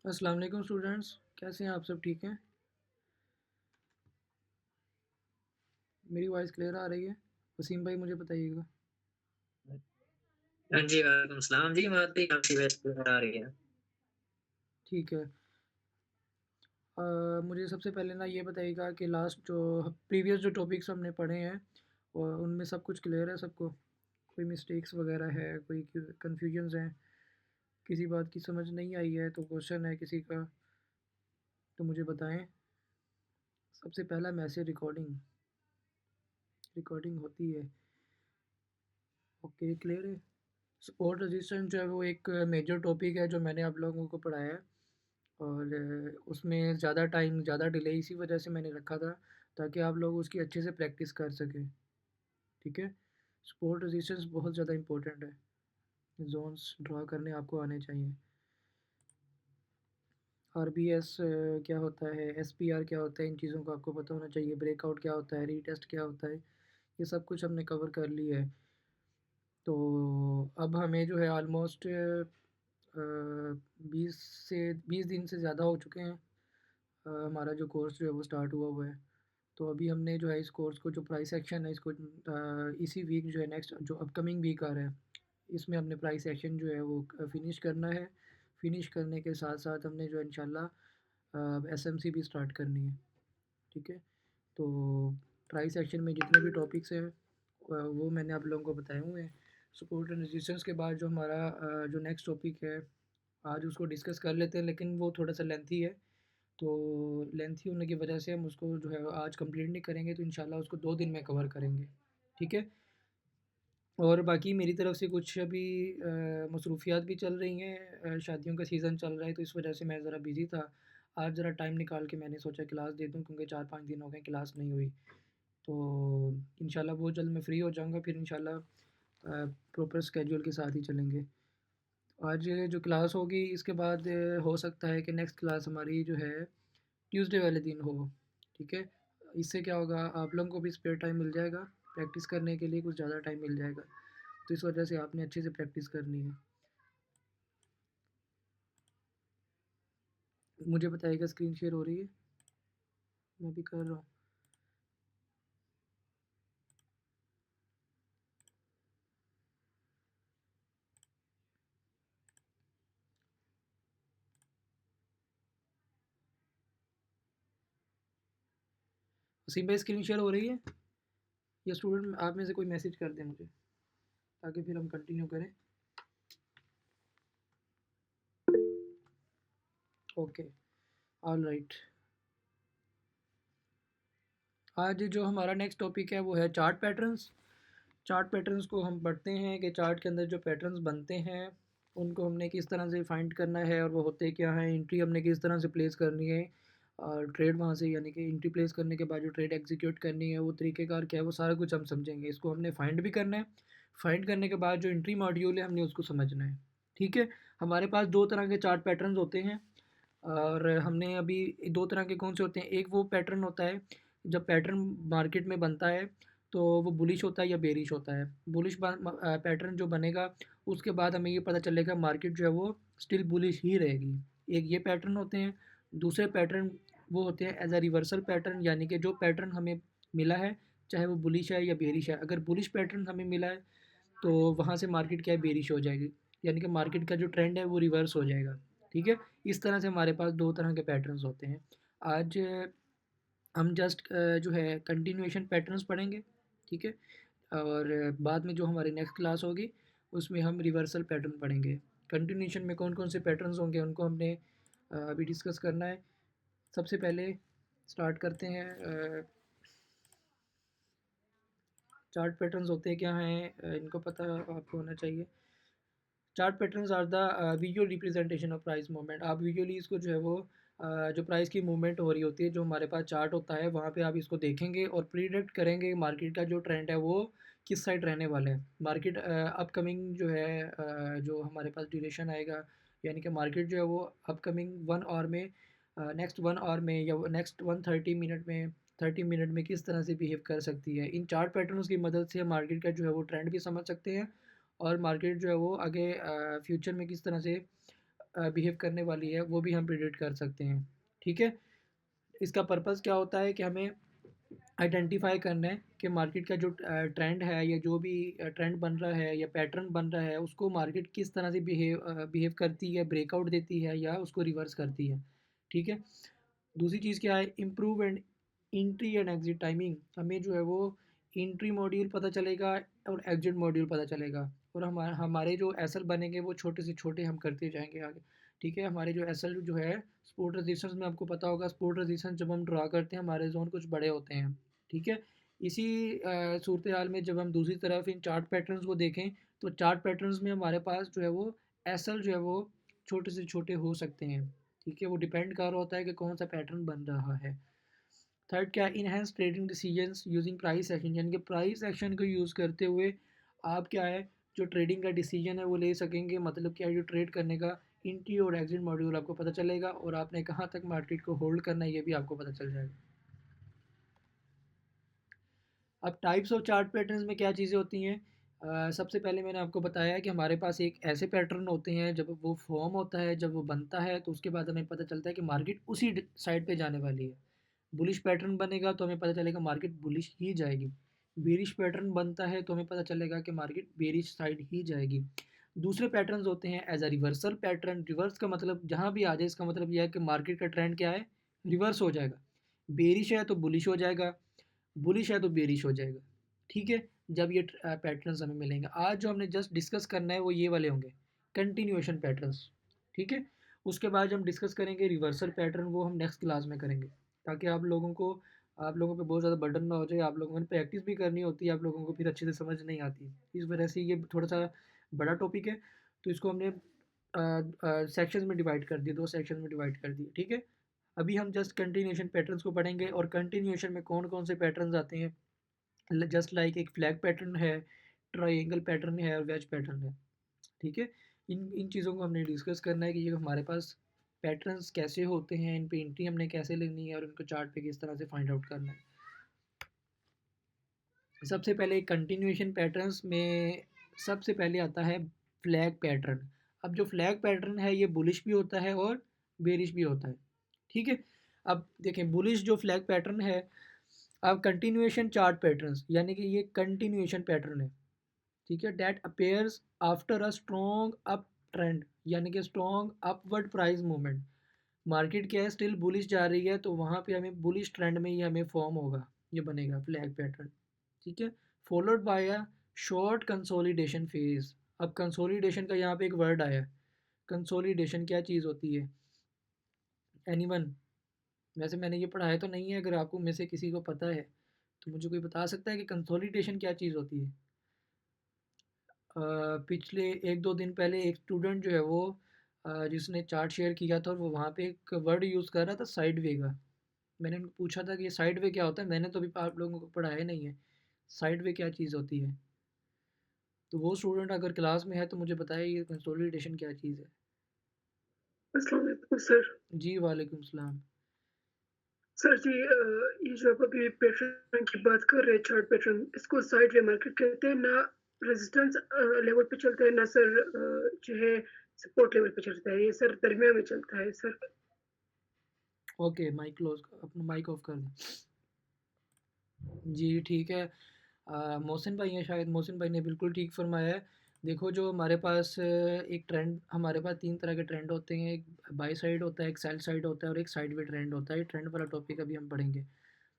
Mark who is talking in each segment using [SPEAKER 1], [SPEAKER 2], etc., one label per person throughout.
[SPEAKER 1] अस्सलाम वालेकुम स्टूडेंट्स, कैसे हैं आप सब? ठीक हैं? मेरी वॉइस क्लियर आ रही है? वसीम भाई मुझे बताइएगा।
[SPEAKER 2] हाँ जी, वालेकुम सलाम जी, मैं आपकी काफ़ी बेहतर आ रही है।
[SPEAKER 1] ठीक है। मुझे सबसे पहले ना ये बताइएगा कि लास्ट जो प्रीवियस जो टॉपिक्स हमने पढ़े हैं और उनमें सब कुछ क्लियर है सबको? कोई मिस्टेक्स वगैरह है, कोई कन्फ्यूजन्स हैं, किसी बात की समझ नहीं आई है तो क्वेश्चन है किसी का तो मुझे बताएं। सबसे पहला मैसेज रिकॉर्डिंग रिकॉर्डिंग होती है। ओके, क्लियर है। सपोर्ट रजिस्टेंस जो है वो एक मेजर टॉपिक है जो मैंने आप लोगों को पढ़ाया है। और उसमें ज़्यादा टाइम ज़्यादा डिले इसी वजह से मैंने रखा था ताकि आप लोग उसकी अच्छे से प्रैक्टिस कर सकें। ठीक है। सपोर्ट रेजिस्टेंस बहुत ज़्यादा इंपॉर्टेंट है। जोन्स ड्रा करने आपको आने चाहिए। आर बी एस क्या होता है, एस पी आर क्या होता है, इन चीज़ों को आपको पता होना चाहिए। ब्रेकआउट क्या होता है, रीटेस्ट क्या होता है, ये सब कुछ हमने कवर कर लिया है। तो अब हमें जो है ऑलमोस्ट 20 दिन से ज़्यादा हो चुके हैं। हमारा जो कोर्स जो है वो स्टार्ट हुआ हुआ है। तो अभी हमने जो है इस कोर्स को जो प्राइस एक्शन है इसको इसी वीक जो है नेक्स्ट जो अपकमिंग वीक आ रहा है इसमें हमने प्राइस एक्शन जो है वो फिनिश करना है। फिनिश करने के साथ साथ हमने जो इंशाल्लाह एसएमसी भी स्टार्ट करनी है। ठीक है। तो प्राइस एक्शन में जितने भी टॉपिक्स हैं वो मैंने आप लोगों को बताए हुए हैं। सपोर्ट एंड रेजिस्टेंस के बाद जो हमारा जो नेक्स्ट टॉपिक है आज उसको डिस्कस कर लेते हैं, लेकिन वो थोड़ा सा लेंथी है। तो लेंथी होने की वजह से हम उसको जो है आज कंप्लीट नहीं करेंगे, तो इंशाल्लाह उसको 2 दिन में कवर करेंगे। ठीक है। और बाकी मेरी तरफ से कुछ अभी मसरूफियात भी चल रही हैं। शादियों का सीज़न चल रहा है तो इस वजह से मैं ज़रा बिज़ी था। आज ज़रा टाइम निकाल के मैंने सोचा क्लास दे दूँ क्योंकि 4-5 दिन हो गए क्लास नहीं हुई। तो इंशाल्लाह बहुत जल्द मैं फ्री हो जाऊँगा, फिर इंशाल्लाह प्रॉपर स्केड्यूल के साथ ही चलेंगे। आज जो क्लास होगी इसके बाद हो सकता है कि नेक्स्ट क्लास हमारी जो है ट्यूसडे वाले दिन हो। ठीक है। इससे क्या होगा, आप लोगों को भी स्पेयर टाइम मिल जाएगा, प्रैक्टिस करने के लिए कुछ ज़्यादा टाइम मिल जाएगा। तो इस वजह से आपने अच्छे से प्रैक्टिस करनी है। मुझे बताइएगा स्क्रीन शेयर हो रही है? मैं भी कर रहा हूँ। वसीम भाई स्क्रीन शेयर हो रही है? या स्टूडेंट आप में से कोई मैसेज कर दें मुझे ताकि फिर हम कंटिन्यू करें। Okay, all right. आज जो हमारा नेक्स्ट टॉपिक है वो है चार्ट पैटर्न्स। चार्ट पैटर्न्स को हम पढ़ते हैं कि चार्ट के अंदर जो पैटर्न्स बनते हैं उनको हमने किस तरह से फाइंड करना है और वो होते क्या हैं। एंट्री हमने किस तरह से प्लेस करनी है और ट्रेड वहाँ से यानी कि एंट्री प्लेस करने के बाद जो ट्रेड एग्जीक्यूट करनी है वो तरीक़ेकार क्या है वो सारा कुछ हम समझेंगे। इसको हमने फाइंड भी करना है। फाइंड करने के बाद जो एंट्री मॉड्यूल है हमने उसको समझना है। ठीक है। हमारे पास दो तरह के चार्ट पैटर्न्स होते हैं और हमने अभी दो तरह के कौन से होते हैं। एक वो पैटर्न होता है जब पैटर्न मार्केट में बनता है तो वो बुलिश होता है या बेरिश होता है। बुलिश पैटर्न जो बनेगा उसके बाद हमें ये पता चलेगा मार्केट जो है वो स्टिल बुलिश ही रहेगी। एक ये पैटर्न होते हैं। दूसरे पैटर्न वो होते हैं एज अ रिवर्सल पैटर्न, यानी कि जो पैटर्न हमें मिला है चाहे वो बुलिश है या बेरिश है, अगर बुलिश पैटर्न हमें मिला है तो वहाँ से मार्केट क्या है बेरिश हो जाएगी, यानी कि मार्केट का जो ट्रेंड है वो रिवर्स हो जाएगा। ठीक है। इस तरह से हमारे पास दो तरह के पैटर्न्स होते हैं। आज हम जस्ट जो है कंटिन्यूएशन पैटर्न्स पढ़ेंगे। ठीक है। और बाद में जो हमारी नेक्स्ट क्लास होगी उसमें हम रिवर्सल पैटर्न पढ़ेंगे। कंटिन्यूएशन में कौन कौन से पैटर्न्स होंगे उनको हमने अभी डिस्कस करना है। सबसे पहले स्टार्ट करते हैं। चार्ट पैटर्न्स होते क्या हैं इनको पता आपको होना चाहिए। Chart patterns are the visual representation of price movement. आप विजुअली इसको जो है वो जो प्राइस की मूवमेंट हो रही होती है जो हमारे पास चार्ट होता है वहाँ पे आप इसको देखेंगे और प्रिडिक्ट करेंगे मार्केट का जो ट्रेंड है वो किस साइड रहने वाला है। मार्केट अपकमिंग जो है जो हमारे पास ड्यूरेशन आएगा, यानी कि मार्केट जो है वो अपकमिंग 1 आवर में नेक्स्ट 1 आवर में या नेक्स्ट 130 मिनट में 30 मिनट में किस तरह से बिहेव कर सकती है। इन चार्ट पैटर्न्स की मदद से हम मार्केट का जो है वो ट्रेंड भी समझ सकते हैं और मार्केट जो है वो आगे फ्यूचर में किस तरह से बिहेव करने वाली है वो भी हम प्रिडिक्ट कर सकते हैं। ठीक है, इसका पर्पज़ क्या होता है कि हमें आइडेंटिफाई करना है कि मार्केट का जो ट्रेंड है या जो भी ट्रेंड बन रहा है या पैटर्न बन रहा है उसको मार्केट किस तरह से बिहेव करती है, ब्रेकआउट देती है या उसको रिवर्स करती है। ठीक है, दूसरी चीज़ क्या है, improve and entry and exit timing. हमें जो है वो एंट्री मॉड्यूल पता चलेगा और एग्जिट मॉड्यूल पता चलेगा, और हमारे जो एसएल बनेंगे वो छोटे से छोटे हम करते जाएंगे आगे। ठीक है, हमारे जो एसएल जो है सपोर्ट रेजिस्टेंस में आपको पता होगा, सपोर्ट रेजिस्टेंस जब हम ड्रा करते हैं हमारे जोन कुछ बड़े होते हैं। ठीक है, इसी सूरत हाल में जब हम दूसरी तरफ इन चार्ट पैटर्न्स को देखें तो चार्ट पैटर्न्स में हमारे पास जो है वो एसएल जो है वो छोटे से छोटे हो सकते हैं। ठीक है, वो डिपेंड कर रहा होता है कि कौन सा पैटर्न बन रहा है। थर्ड क्या, enhance trading decisions using price action, यानी कि प्राइस एक्शन को यूज़ करते हुए आप क्या है जो ट्रेडिंग का डिसीजन है वो ले सकेंगे। मतलब क्या है, जो ट्रेड करने का इंट्री और एग्जिट मॉड्यूल आपको पता चलेगा और आपने कहाँ तक मार्केट को होल्ड करना है ये भी आपको पता चल जाएगा। अब टाइप्स ऑफ चार्ट पैटर्न्स में क्या चीज़ें होती हैं, सबसे पहले मैंने आपको बताया कि हमारे पास एक ऐसे पैटर्न होते हैं जब वो फॉर्म होता है, जब वो बनता है तो उसके बाद हमें पता चलता है कि मार्केट उसी साइड पे जाने वाली है। बुलिश पैटर्न बनेगा तो हमें पता चलेगा मार्केट बुलिश ही जाएगी। बेरिश पैटर्न बनता है तो हमें पता चलेगा कि मार्केट बेरिश साइड ही जाएगी। दूसरे पैटर्न्स होते हैं as a reversal pattern. Reverse का मतलब जहाँ भी आ जाए इसका मतलब यह है कि मार्केट का ट्रेंड क्या है, रिवर्स हो जाएगा। बेरिश है तो बुलिश हो जाएगा, बुलिश है तो बेरिश हो जाएगा। ठीक है, जब ये पैटर्न्स हमें मिलेंगे, आज जो हमने जस्ट डिस्कस करना है वो ये वाले होंगे, कंटिन्यूएशन पैटर्न्स। ठीक है, उसके बाद हम डिस्कस करेंगे रिवर्सल पैटर्न, वो हम नेक्स्ट क्लास में करेंगे ताकि आप लोगों पे बहुत ज़्यादा बर्डन ना हो जाए। आप लोगों ने प्रैक्टिस भी करनी होती है, आप लोगों को फिर अच्छे से समझ नहीं आती, इस वजह से ये थोड़ा सा बड़ा टॉपिक है तो इसको हमने सेक्शंस में डिवाइड कर दिए, 2 सेक्शन में डिवाइड कर दिए। ठीक है, अभी हम जस्ट कंटिन्यूएशन पैटर्न्स को पढ़ेंगे और कंटिन्यूएशन में कौन कौन से पैटर्न्स आते हैं। जस्ट लाइक एक फ्लैग पैटर्न है, ट्रायंगल पैटर्न है और वेज पैटर्न है। ठीक है, इन इन चीज़ों को हमने डिस्कस करना है कि ये हमारे पास पैटर्न्स कैसे होते हैं, इन पे एंट्री हमने कैसे लेनी है और इनको चार्ट पे किस तरह से फाइंड आउट करना है। सबसे पहले कंटिन्यूएशन पैटर्न्स में सबसे पहले आता है फ्लैग पैटर्न। अब जो फ्लैग पैटर्न है ये बुलिश भी होता है और बेरिश भी होता है। ठीक है, अब देखें बुलिश जो फ्लैग पैटर्न है, अब कंटिन्यूएशन चार्ट पैटर्न्स यानी कि ये कंटिन्यूएशन पैटर्न है। ठीक है, that appears after a strong up trend, यानी कि strong upward price movement. Market क्या है स्टिल बुलिश जा रही है तो वहाँ पे हमें बुलिश ट्रेंड में ही हमें फॉर्म होगा, ये बनेगा फ्लैग पैटर्न। ठीक है, followed by a short consolidation phase. अब कंसोलिडेशन का यहाँ पे एक वर्ड आया, कंसोलिडेशन क्या चीज़ होती है, एनीवन? वैसे मैंने ये पढ़ाया तो नहीं है, अगर आपको में से किसी को पता है तो मुझे कोई बता सकता है कि कंसोलिडेशन क्या चीज़ होती है। पिछले 1-2 दिन पहले एक स्टूडेंट जो है वो जिसने चार्ट शेयर किया था और वो वहाँ पे एक वर्ड यूज़ कर रहा था साइड वे का। मैंने उनको पूछा था कि ये साइड वे क्या होता है, मैंने तो अभी आप लोगों को पढ़ाया नहीं है साइड वे क्या चीज़ होती है। तो वो स्टूडेंट अगर क्लास में है तो मुझे बताए ये कंसोलिडेशन क्या चीज़ है।
[SPEAKER 3] अस्सलाम वालेकुम सर।
[SPEAKER 1] जी वालेकुम सलाम।
[SPEAKER 3] सर जी ये जो आप अभी पैटर्न की बात कर रहे हैं चार्ट पैटर्न, इसको साइड वे मार्केट कहते हैं ना। रेजिस्टेंस लेवल पे चलता है ना सर, जो है सपोर्ट लेवल पे चलता है, ये सर दरमियान में चलता है सर।
[SPEAKER 1] ओके, माइक क्लोज, अपना माइक ऑफ कर दें। जी ठीक है, मोहसिन भाई हैं शायद, मोहसिन भाई ने बिल्कुल ठीक फरमाया है। देखो जो हमारे पास एक ट्रेंड, हमारे पास 3 तरह के ट्रेंड होते हैं, एक बाई साइड होता है, एक सेल साइड होता है और एक साइड वे ट्रेंड होता है। ये ट्रेंड वाला टॉपिक अभी हम पढ़ेंगे।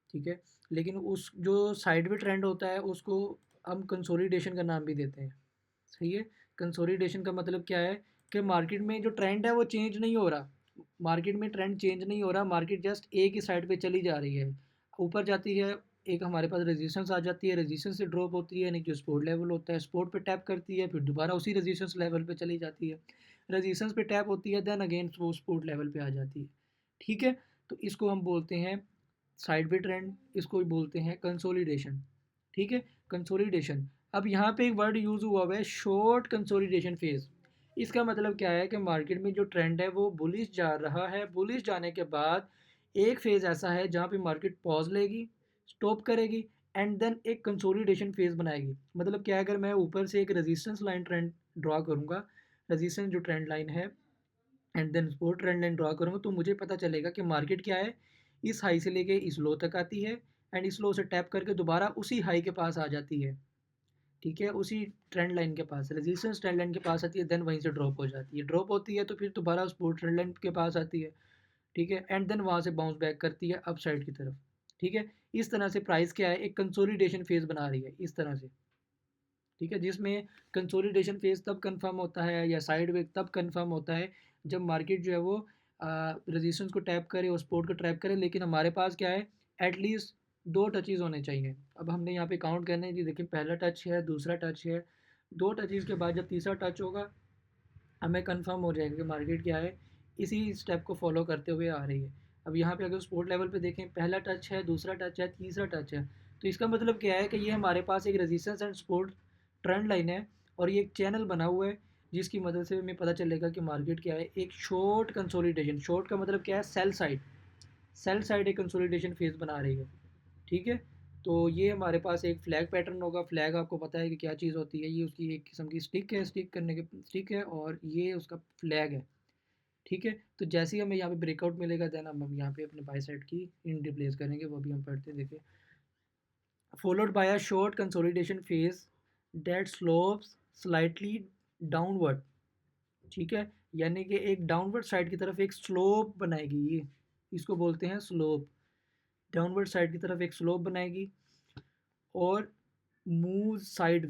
[SPEAKER 1] ठीक है, लेकिन उस जो साइड वे ट्रेंड होता है उसको हम कंसोलिडेशन का नाम भी देते हैं। सही है, कंसोलिडेशन का मतलब क्या है कि मार्केट में जो ट्रेंड है वो चेंज नहीं हो रहा, मार्केट में ट्रेंड चेंज नहीं हो रहा, मार्केट जस्ट एक ही साइड पे चली जा रही है, ऊपर जाती है, एक हमारे पास रेजिस्टेंस आ जाती है, रेजिस्टेंस से ड्रॉप होती है, यानी जो सपोर्ट लेवल होता है सपोर्ट पे टैप करती है, फिर दोबारा उसी रेजिस्टेंस लेवल पे चली जाती है, रेजिस्टेंस पे टैप होती है, देन अगेन वो सपोर्ट लेवल पे आ जाती है। ठीक है, तो इसको हम बोलते हैं साइड वे ट्रेंड, इसको भी बोलते हैं कंसोलिडेशन। ठीक है, कंसोलिडेशन। अब यहाँ पे एक वर्ड यूज़ हुआ हुआ है शॉर्ट कंसोलिडेशन फेज। इसका मतलब क्या है कि मार्केट में जो ट्रेंड है वो बुलिश जा रहा है, बुलिश जाने के बाद एक फेज़ ऐसा है जहाँ पे मार्केट पॉज लेगी, स्टॉप करेगी एंड देन एक कंसोलिडेशन फेज बनाएगी। मतलब क्या है, अगर मैं ऊपर से एक रेजिस्टेंस लाइन ट्रेंड ड्रॉ करूँगा, रेजिस्टेंस जो ट्रेंड लाइन है and then support trend line draw करूँगा तो मुझे पता चलेगा कि मार्केट क्या है, इस हाई से लेके इस लो तक आती है एंड इस लो से टैप करके दोबारा उसी हाई के पास आ जाती है, ठीक है, उसी ट्रेंड लाइन के पास, रेजिस्टेंस ट्रेंड लाइन के पास आती है, देन वहीं से ड्रॉप हो जाती है, ड्रॉप होती है तो फिर दोबारा सपोर्ट ट्रेंड लाइन के पास आती है, ठीक है, एंड देन वहाँ से बाउंस बैक करती है अप साइड की तरफ, ठीक है। इस तरह से प्राइस क्या है, एक कंसोलिडेशन फेज बना रही है इस तरह से, ठीक है, जिसमें कंसोलिडेशन फेज तब कंफर्म होता है या साइड वे तब कंफर्म होता है जब मार्केट जो है वो रेजिस्टेंस को टैप करे और सपोर्ट को टैप करे, लेकिन हमारे पास क्या है, एटलीस्ट दो टचेज़ होने चाहिए। अब हमने यहाँ पे काउंट करने हैं कि देखिए पहला टच है, दूसरा टच है, दो टचेज़ के बाद जब तीसरा टच होगा हमें कंफर्म हो जाएगा कि मार्केट क्या है, इसी स्टेप को फॉलो करते हुए आ रही है। अब यहाँ पे अगर सपोर्ट लेवल पे देखें, पहला टच है, दूसरा टच है, तीसरा टच है, तो इसका मतलब क्या है कि ये हमारे पास एक resistance and support trend line है और ये एक चैनल बना हुआ है जिसकी मदद से हमें पता चलेगा कि मार्केट क्या है, एक शॉर्ट कंसोलिडेशन, शॉर्ट का मतलब क्या है, सेल साइड, सेल साइड एक कंसोलिडेशन फेज बना रही है, ठीक है। तो ये हमारे पास एक फ्लैग पैटर्न होगा, फ्लैग आपको पता है कि क्या चीज़ होती है, ये उसकी एक किस्म की स्टिक है, स्टिक करने के स्टिक है और ये उसका फ्लैग है, ठीक है। तो जैसे ही हमें यहाँ पे ब्रेकआउट मिलेगा देन हम यहाँ पे अपने बाय साइड की इन रिप्लेस करेंगे, वो भी हम पढ़ते हैं, देखिए followed by a short consolidation phase that slopes slightly downward, ठीक है, यानी कि एक डाउनवर्ड साइड की तरफ एक स्लोप बनाएगी, ये इसको बोलते हैं स्लोप, डाउनवर्ड साइड की तरफ एक स्लोप बनाएगी और मूव साइड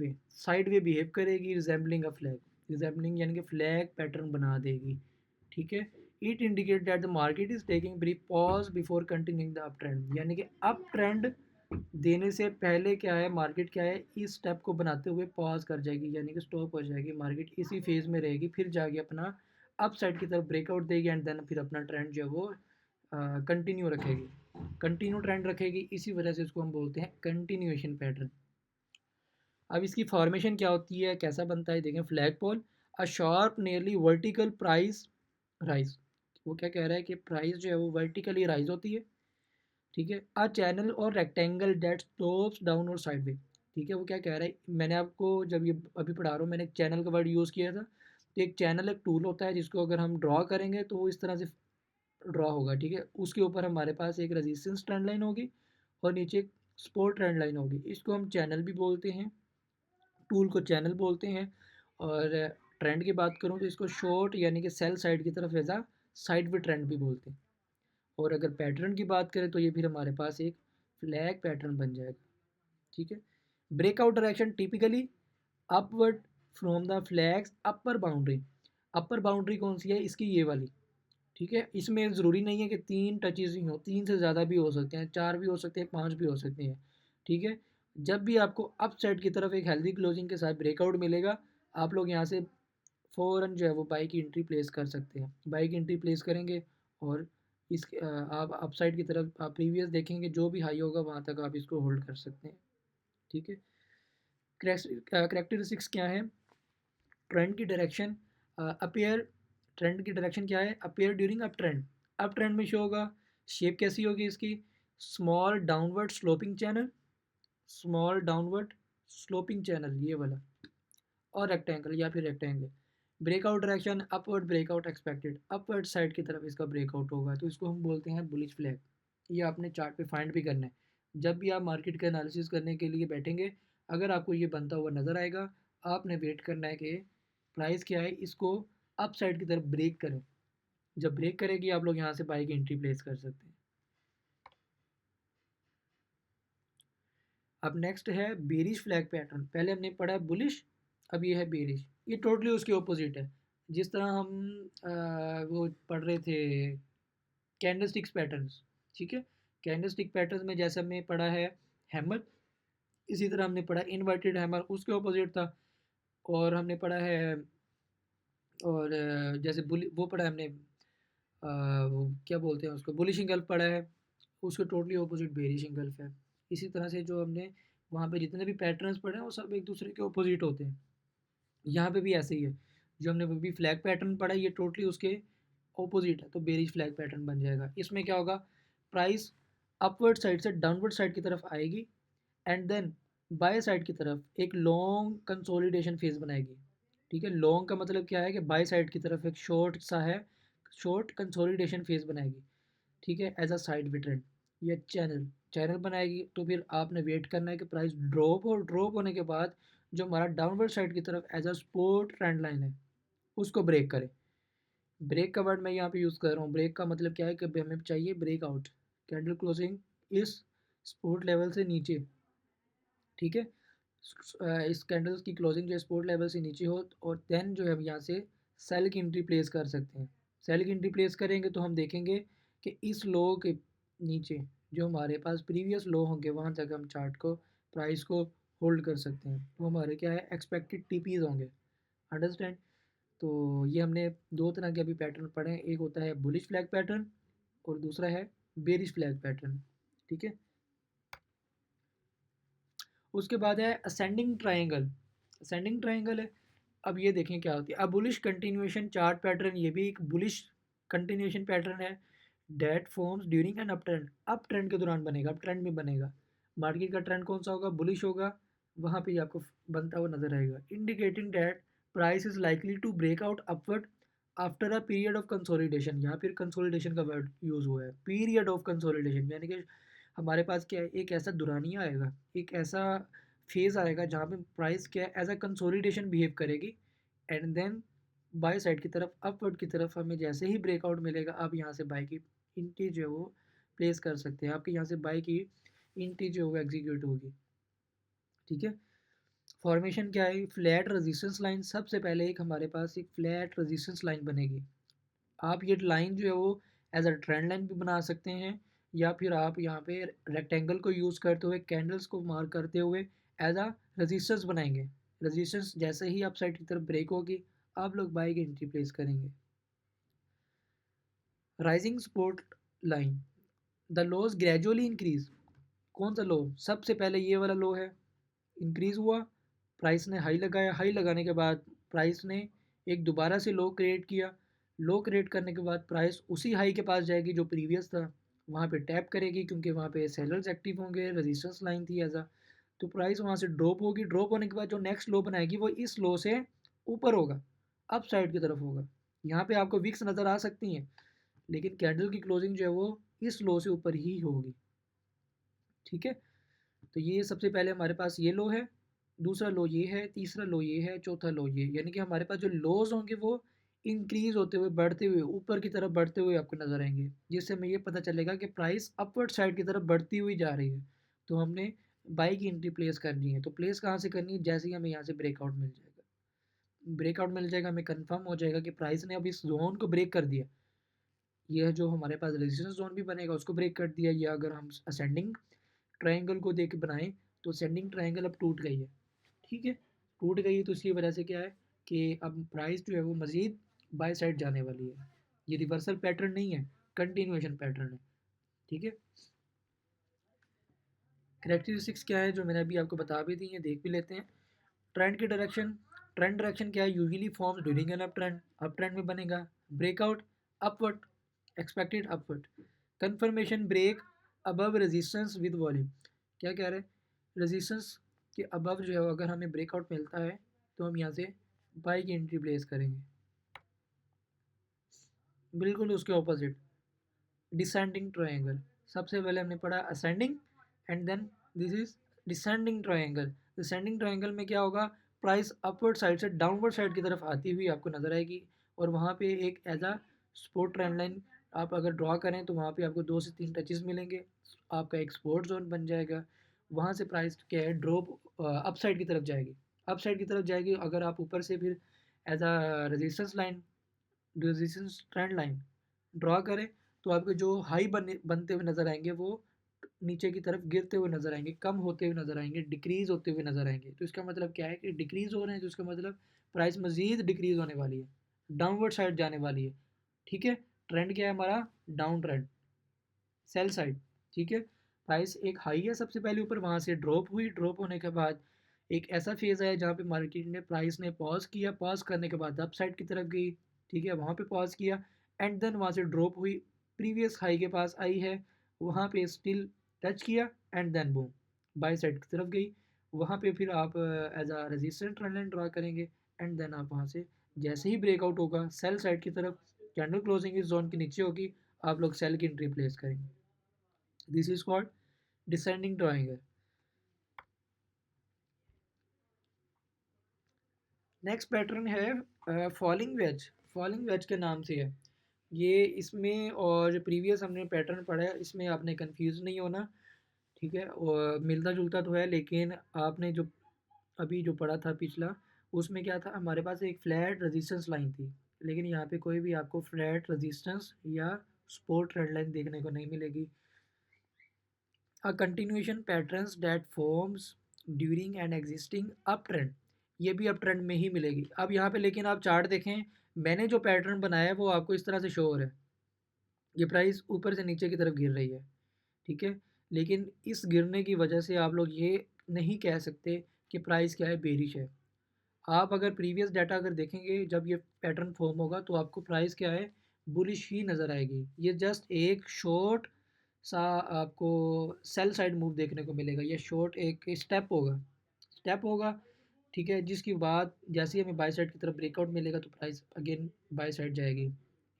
[SPEAKER 1] वे बिहेव करेगी, रिजेंबलिंग अ फ्लैग, रिजेंबलिंग यानी कि फ्लैग पैटर्न बना देगी, ठीक है। It indicate that the market is taking brief pause before continuing the up trend, यानी कि अप ट्रेंड देने से पहले क्या है, मार्केट क्या है, इस स्टेप को बनाते हुए पॉज कर जाएगी, यानी कि स्टॉप हो जाएगी, मार्केट इसी फेज में रहेगी, फिर जाके अपना अप साइड की तरफ ब्रेकआउट देगी एंड देन फिर अपना ट्रेंड जो है वो कंटिन्यू रखेगी, कंटिन्यू ट्रेंड रखेगी, इसी वजह से इसको हम बोलते हैं कंटिन्यूएशन पैटर्न। अब इसकी फॉर्मेशन क्या होती है, कैसा बनता है, देखें flag pole, a sharp nearly vertical price rise, वो क्या कह रहा है कि प्राइस जो है वो वर्टिकली राइज होती है, ठीक है, अ चैनल और रेक्टेंगल डेट स्लोप्स डाउन और साइड वे, ठीक है। वो क्या कह रहा है, मैंने आपको जब ये अभी पढ़ा रहा हूँ मैंने एक चैनल का वर्ड यूज़ किया था, तो एक चैनल एक टूल होता है जिसको अगर हम ड्रॉ करेंगे तो वो इस तरह से ड्रॉ होगा, ठीक है, उसके ऊपर हमारे पास एक रेजिस्टेंस ट्रेंड लाइन होगी और नीचे एक सपोर्ट ट्रेंड लाइन होगी, इसको हम चैनल भी बोलते हैं, टूल को चैनल बोलते हैं। और ट्रेंड की बात करूँ तो इसको शॉर्ट यानी कि सेल साइड की तरफ एज आ साइड वे ट्रेंड भी बोलते हैं। और अगर पैटर्न की बात करें तो ये फिर हमारे पास एक फ्लैग पैटर्न बन जाएगा, ठीक है। Breakout direction typically upward from the flags upper boundary, upper boundary कौन सी है इसकी, ये वाली, ठीक है। इसमें ज़रूरी नहीं है कि तीन टचेज ही हो, तीन से ज़्यादा भी हो सकते हैं, चार भी हो सकते हैं, पाँच भी हो सकते हैं, ठीक है। जब भी आपको अप साइड की तरफ एक हेल्दी क्लोजिंग के साथ ब्रेकआउट मिलेगा, आप लोग यहाँ से फ़ौरन जो है वो बाई की एंट्री प्लेस कर सकते हैं, बाई की एंट्री प्लेस करेंगे और इस आप अप साइड की तरफ आप प्रीवियस देखेंगे जो भी हाई होगा वहाँ तक आप इसको होल्ड कर सकते हैं, ठीक है। करेक्टरिस्टिक्स क्या है, ट्रेंड की डायरेक्शन अपीयर, ट्रेंड की डायरेक्शन क्या है, अपीयर ड्यूरिंग अप ट्रेंड में शो होगा, शेप कैसी होगी इसकी, small downward sloping channel, small downward sloping channel ये वाला, और रेक्टेंगल या फिर rectangle. Breakout direction upward breakout expected, upward side की तरफ इसका ब्रेकआउट होगा तो इसको हम बोलते हैं बुलिश फ्लैग। ये आपने चार्ट पे फाइंड भी करना है, जब भी आप मार्केट का एनालिसिस करने के लिए बैठेंगे, अगर आपको ये बनता हुआ नज़र आएगा, आपने वेट करना है कि प्राइस क्या है, इसको अप साइड की तरफ ब्रेक करें, जब ब्रेक करेगी आप लोग यहाँ से बाई की एंट्री प्लेस कर सकते हैं। अब नेक्स्ट है बेरिश फ्लैग पैटर्न, पहले हमने पढ़ा है बुलिश, अब ये है बेरिश, ये टोटली उसके ऑपोजिट है। जिस तरह हम वो पढ़ रहे थे कैंडलस्टिक्स पैटर्न्स, ठीक है, कैंडलस्टिक पैटर्न्स में जैसे हमने पढ़ा है हैमर, इसी तरह हमने पढ़ा इन्वर्टेड हैमर, उसके ऑपोजिट था। और हमने पढ़ा है और जैसे बुल वो पढ़ा है हमने वो क्या बोलते हैं उसको, बुलिश इंगल्फ पढ़ा है, उसके टोटली ऑपोजिट बेरिश इंगल्फ है। इसी तरह से जो हमने वहाँ पे जितने भी पैटर्न्स पढ़े हैं वो सब एक दूसरे के ऑपोजिट होते हैं, यहाँ पे भी ऐसे ही है, जो हमने भी फ्लैग पैटर्न पढ़ा है ये टोटली उसके ऑपोजिट है, तो बेरिश फ्लैग पैटर्न बन जाएगा। इसमें क्या होगा, प्राइस अपवर्ड साइड से डाउनवर्ड साइड की तरफ आएगी एंड देन बाय साइड की तरफ एक लॉन्ग कंसोलिडेशन फेज बनाएगी, ठीक है। लॉन्ग का मतलब क्या है कि बाय साइड की तरफ एक शॉर्ट सा है शॉर्ट कंसोलिडेशन फेज बनाएगी, ठीक है, as a sideways trend या चैनल बनाएगी। तो फिर आपने वेट करना है कि प्राइस ड्रॉप और ड्रॉप होने के बाद जो हमारा डाउनवर्ड साइड की तरफ as a support trend line है उसको ब्रेक करे। ब्रेक का वर्ड मैं यहाँ पे यूज़ कर रहा हूँ। ब्रेक का मतलब क्या है कि हमें चाहिए ब्रेकआउट, कैंडल क्लोजिंग इस सपोर्ट लेवल से नीचे, ठीक है, इस कैंडल्स की क्लोजिंग जो सपोर्ट लेवल से नीचे हो, और देन जो है हम यहाँ से सेल की एंट्री प्लेस कर सकते हैं। सेल की एंट्री प्लेस करेंगे तो हम देखेंगे कि इस लो के नीचे जो हमारे पास प्रीवियस लो होंगे वहाँ तक हम चार्ट को, प्राइस को होल्ड कर सकते हैं। वो हमारे क्या है, एक्सपेक्टेड टीपीज होंगे। अंडरस्टैंड? तो ये हमने दो तरह के अभी पैटर्न पढ़े हैं, एक होता है बुलिश फ्लैग पैटर्न और दूसरा है बेरिश फ्लैग पैटर्न, ठीक है। उसके बाद है असेंडिंग ट्रायंगल। असेंडिंग ट्रायंगल है, अब ये देखें क्या होती है। अब बुलिश कंटिन्यूएशन चार्ट पैटर्न, ये भी एक बुलिश कंटिन्यूएशन पैटर्न है, that forms during an up trend के दौरान बनेगा, अप ट्रेंड में बनेगा। मार्केट का ट्रेंड कौन सा होगा, बुलिश होगा, वहाँ पे आपको बनता हुआ नजर आएगा। Indicating that price is likely to break out upward after a period of consolidation. यहाँ फिर कंसोलिडेशन का वर्ड यूज़ हुआ है, पीरियड ऑफ कंसोलिडेशन, यानी कि हमारे पास क्या है, एक ऐसा दुरानिया आएगा, एक ऐसा फेज़ आएगा जहाँ पे प्राइस क्या है, एज अ कंसोलिडेशन बिहेव करेगी, एंड देन बाय साइड की तरफ, अपवर्ड की तरफ हमें जैसे ही ब्रेकआउट मिलेगा, आप यहाँ से बाय की इंट्री जो है वो प्लेस कर सकते हैं। आपके यहाँ से बाय की इंट्री जो है वो एग्जीक्यूट होगी, ठीक है। फॉर्मेशन क्या है, फ्लैट रेजिस्टेंस लाइन। सबसे पहले एक हमारे पास एक फ्लैट रेजिस्टेंस लाइन बनेगी। आप ये लाइन जो है वो एज अ ट्रेंड लाइन भी बना सकते हैं, या फिर आप यहाँ पे रेक्टेंगल को यूज़ करते हुए कैंडल्स को मार्क करते हुए एज अ रेजिस्टेंस बनाएंगे। रेजिस्टेंस जैसे ही अप साइड की तरफ ब्रेक होगी, आप लोग बाई की एंट्री प्लेस करेंगे। Rising support line, the lows gradually increase. कौन सा लो, सबसे पहले ये वाला लो है, इंक्रीज हुआ, प्राइस ने हाई लगाया, हाई लगाने के बाद प्राइस ने एक दोबारा से लो क्रिएट किया, लो क्रिएट करने के बाद प्राइस उसी हाई के पास जाएगी जो प्रीवियस था, वहाँ पे टैप करेगी क्योंकि वहाँ पे सेलर्स एक्टिव होंगे, रेजिस्टेंस लाइन थी एज अ, तो प्राइस वहाँ से ड्रॉप होगी। ड्रॉप होने के बाद जो नेक्स्ट लो बनाएगी वो इस लो से ऊपर होगा, अप साइड की तरफ होगा। यहाँ पे आपको विक्स नज़र आ सकती हैं, लेकिन कैंडल की क्लोजिंग जो है वो इस लो से ऊपर ही होगी, ठीक है। तो ये सबसे पहले हमारे पास ये लो है, दूसरा लो ये है, तीसरा लो ये है, चौथा लो ये, यानी कि हमारे पास जो लोज होंगे वो इंक्रीज होते हुए, बढ़ते हुए, ऊपर की तरफ बढ़ते हुए आपको नजर आएंगे, जिससे हमें ये पता चलेगा कि प्राइस अपवर्ड साइड की तरफ बढ़ती हुई जा रही है। तो हमने बाई की एंट्री प्लेस करनी है। तो प्लेस कहाँ से करनी है, जैसे ही हमें यहाँ से ब्रेकआउट मिल जाएगा, ब्रेकआउट मिल जाएगा, हमें कंफर्म हो जाएगा कि प्राइस ने अब इस जोन को ब्रेक कर दिया, यह जो हमारे पास रेजिस्टेंस जोन भी बनेगा उसको ब्रेक कर दिया, या अगर हम असेंडिंग ट्रायंगल को देख बनाएं तो असेंडिंग ट्रायंगल अब टूट गई है, ठीक है। टूट गई है तो इसकी वजह से क्या है कि अब प्राइस जो है वो मज़ीद बाय साइड जाने वाली है। ये रिवर्सल पैटर्न नहीं है, कंटिन्यूएशन पैटर्न है, ठीक है। करेक्टरिस्टिक्स क्या है जो मैंने अभी आपको बता भी दी है, देख भी लेते हैं। ट्रेंड की डायरेक्शन, ट्रेंड डायरेक्शन क्या है, usually forms during an up trend में बनेगा, breakout upward, expected upward, confirmation break above resistance with volume. क्या कह रहे हैं, रेजिस्टेंस के अबव जो है अगर हमें ब्रेकआउट मिलता है तो हम यहाँ से बाई की एंट्री प्लेस करेंगे। बिल्कुल उसके ऑपोजिट डिसेंडिंग ट्रायंगल, सबसे पहले हमने पढ़ा ascending and then this is descending triangle. Descending triangle में क्या होगा, प्राइस अपवर्ड साइड से डाउनवर्ड साइड की तरफ आती हुई आपको नजर आएगी, और वहाँ पे एक एज आ सपोर्ट ट्रेंड लाइन आप अगर ड्रॉ करें तो वहाँ पे आपको 2 से 3 टचेस मिलेंगे, आपका एक सपोर्ट जोन बन जाएगा। वहाँ से प्राइस क्या है, ड्रॉप अप साइड की तरफ जाएगी, अप साइड की तरफ जाएगी। अगर आप ऊपर से फिर as a resistance line, resistance trend line draw करें तो आपके जो हाई बनते हुए नज़र आएंगे वो नीचे की तरफ गिरते हुए नज़र आएंगे, कम होते हुए नज़र आएंगे, डिक्रीज़ होते हुए नज़र आएंगे। तो इसका मतलब क्या है कि डिक्रीज़ हो रहे हैं, तो इसका मतलब प्राइस मज़ीद डिक्रीज़ होने वाली है, डाउनवर्ड साइड जाने वाली है, ठीक है। ट्रेंड क्या है हमारा, डाउन ट्रेंड, सेल साइड, ठीक है। प्राइस एक हाई है सबसे पहले ऊपर, वहाँ से ड्रॉप हुई, ड्रॉप होने के बाद एक ऐसा फेज़ आया जहाँ पे मार्केट ने, प्राइस ने पॉज किया, पॉज करने के बाद अप साइड की तरफ गई, ठीक है, वहाँ पे पॉज किया, एंड देन वहाँ से ड्रॉप हुई, प्रीवियस हाई के पास आई है, वहाँ पे स्टिल टच किया, and then boom buy side की तरफ गई। वहाँ पे फिर आप as a resistant trend line draw करेंगे, एंड देन आप वहाँ से जैसे ही ब्रेकआउट होगा सेल साइड की तरफ, कैंडल क्लोजिंग इस जोन के नीचे होगी, आप लोग सेल की एंट्री प्लेस करेंगे। This is called descending triangle. Next pattern है फॉलिंग वेज। फॉलिंग वेज के नाम से है ये। इसमें और जो प्रीवियस हमने पैटर्न पढ़ा है इसमें आपने कंफ्यूज नहीं होना, ठीक है। और मिलता जुलता तो है, लेकिन आपने जो अभी जो पढ़ा था पिछला, उसमें क्या था, हमारे पास एक फ्लैट रेजिस्टेंस लाइन थी, लेकिन यहाँ पे कोई भी आपको फ्लैट रेजिस्टेंस या सपोर्ट ट्रेंड लाइन देखने को नहीं मिलेगी। अ continuation patterns that forms during an existing up trend, ये भी अप ट्रेंड में ही मिलेगी। अब यहाँ पे लेकिन आप चार्ट देखें, मैंने जो पैटर्न बनाया है वो आपको इस तरह से शो हो रहा है, ये प्राइस ऊपर से नीचे की तरफ गिर रही है, ठीक है। लेकिन इस गिरने की वजह से आप लोग ये नहीं कह सकते कि प्राइस क्या है, बेरिश है। आप अगर प्रीवियस डाटा अगर देखेंगे, जब ये पैटर्न फॉर्म होगा तो आपको प्राइस क्या है, बुलिश ही नज़र आएगी। ये जस्ट एक शॉर्ट सा आपको सेल साइड मूव देखने को मिलेगा, ये शॉर्ट एक स्टेप होगा, ठीक है। जिसके बाद जैसे ही हमें बाय साइड की तरफ ब्रेकआउट मिलेगा तो प्राइस अगेन बाय साइड जाएगी।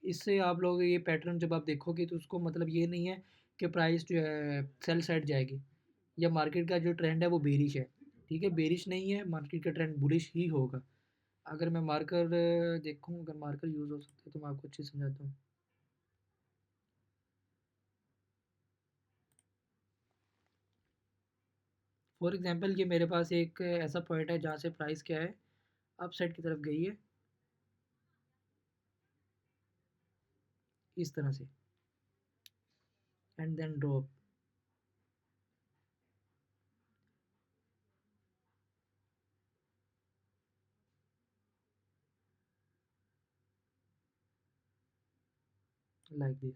[SPEAKER 1] इससे आप लोग ये पैटर्न जब आप देखोगे तो उसको मतलब ये नहीं है कि प्राइस जो है सेल साइड जाएगी या मार्केट का जो ट्रेंड है वो बेरिश है, ठीक है। बेरिश नहीं है, मार्केट का ट्रेंड बुलिश ही होगा। अगर मैं मार्कर देखूँ, अगर मार्कर यूज़ हो सकता है तो मैं आपको अच्छे से समझाता हूँ। फॉर एग्जांपल ये मेरे पास एक ऐसा पॉइंट है जहाँ से प्राइस क्या है, अप साइड की तरफ गई है इस तरह से, and then drop. Like this,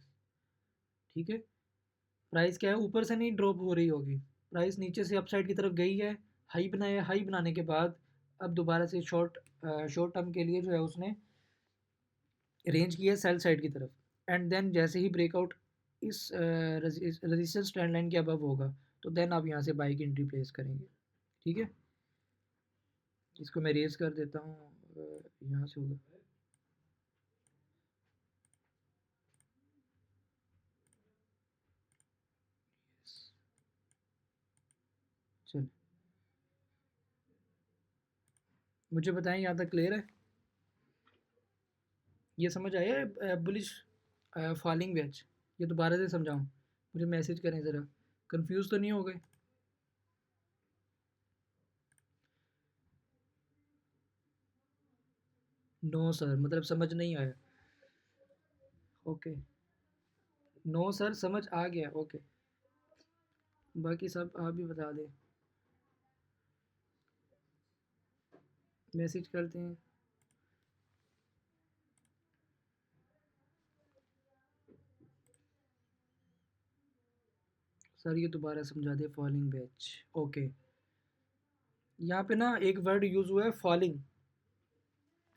[SPEAKER 1] ठीक है। प्राइस क्या है, ऊपर से नहीं ड्रॉप हो रही होगी, प्राइस नीचे से अपसाइड की तरफ गई है, हाई बनाया, हाई बनाने के बाद अब दोबारा से शॉर्ट टर्म के लिए जो है उसने रेंज किया सेल साइड की तरफ, एंड देन जैसे ही ब्रेकआउट इस रेजिस्टेंस ट्रेंड लाइन के अबव होगा तो देन आप यहाँ से बाई की एंट्री प्लेस करेंगे, ठीक है। इसको मैं रेज कर देता हूँ, यहाँ से होगा। चल, मुझे बताएं यहाँ तक क्लियर है, ये समझ आया बुलिश फॉलिंग वेज? ये दोबारा से समझाऊँ? मुझे मैसेज करें ज़रा, कंफ्यूज तो नहीं हो गए? नो सर, मतलब समझ नहीं आया। ओके, नो सर समझ आ गया, ओके। बाकी सब आप भी बता दें, मैसेज करते हैं। सर ये दोबारा समझा दे, फॉलिंग बैच, ओके। यहाँ पे ना एक वर्ड यूज़ हुआ है, फॉलिंग।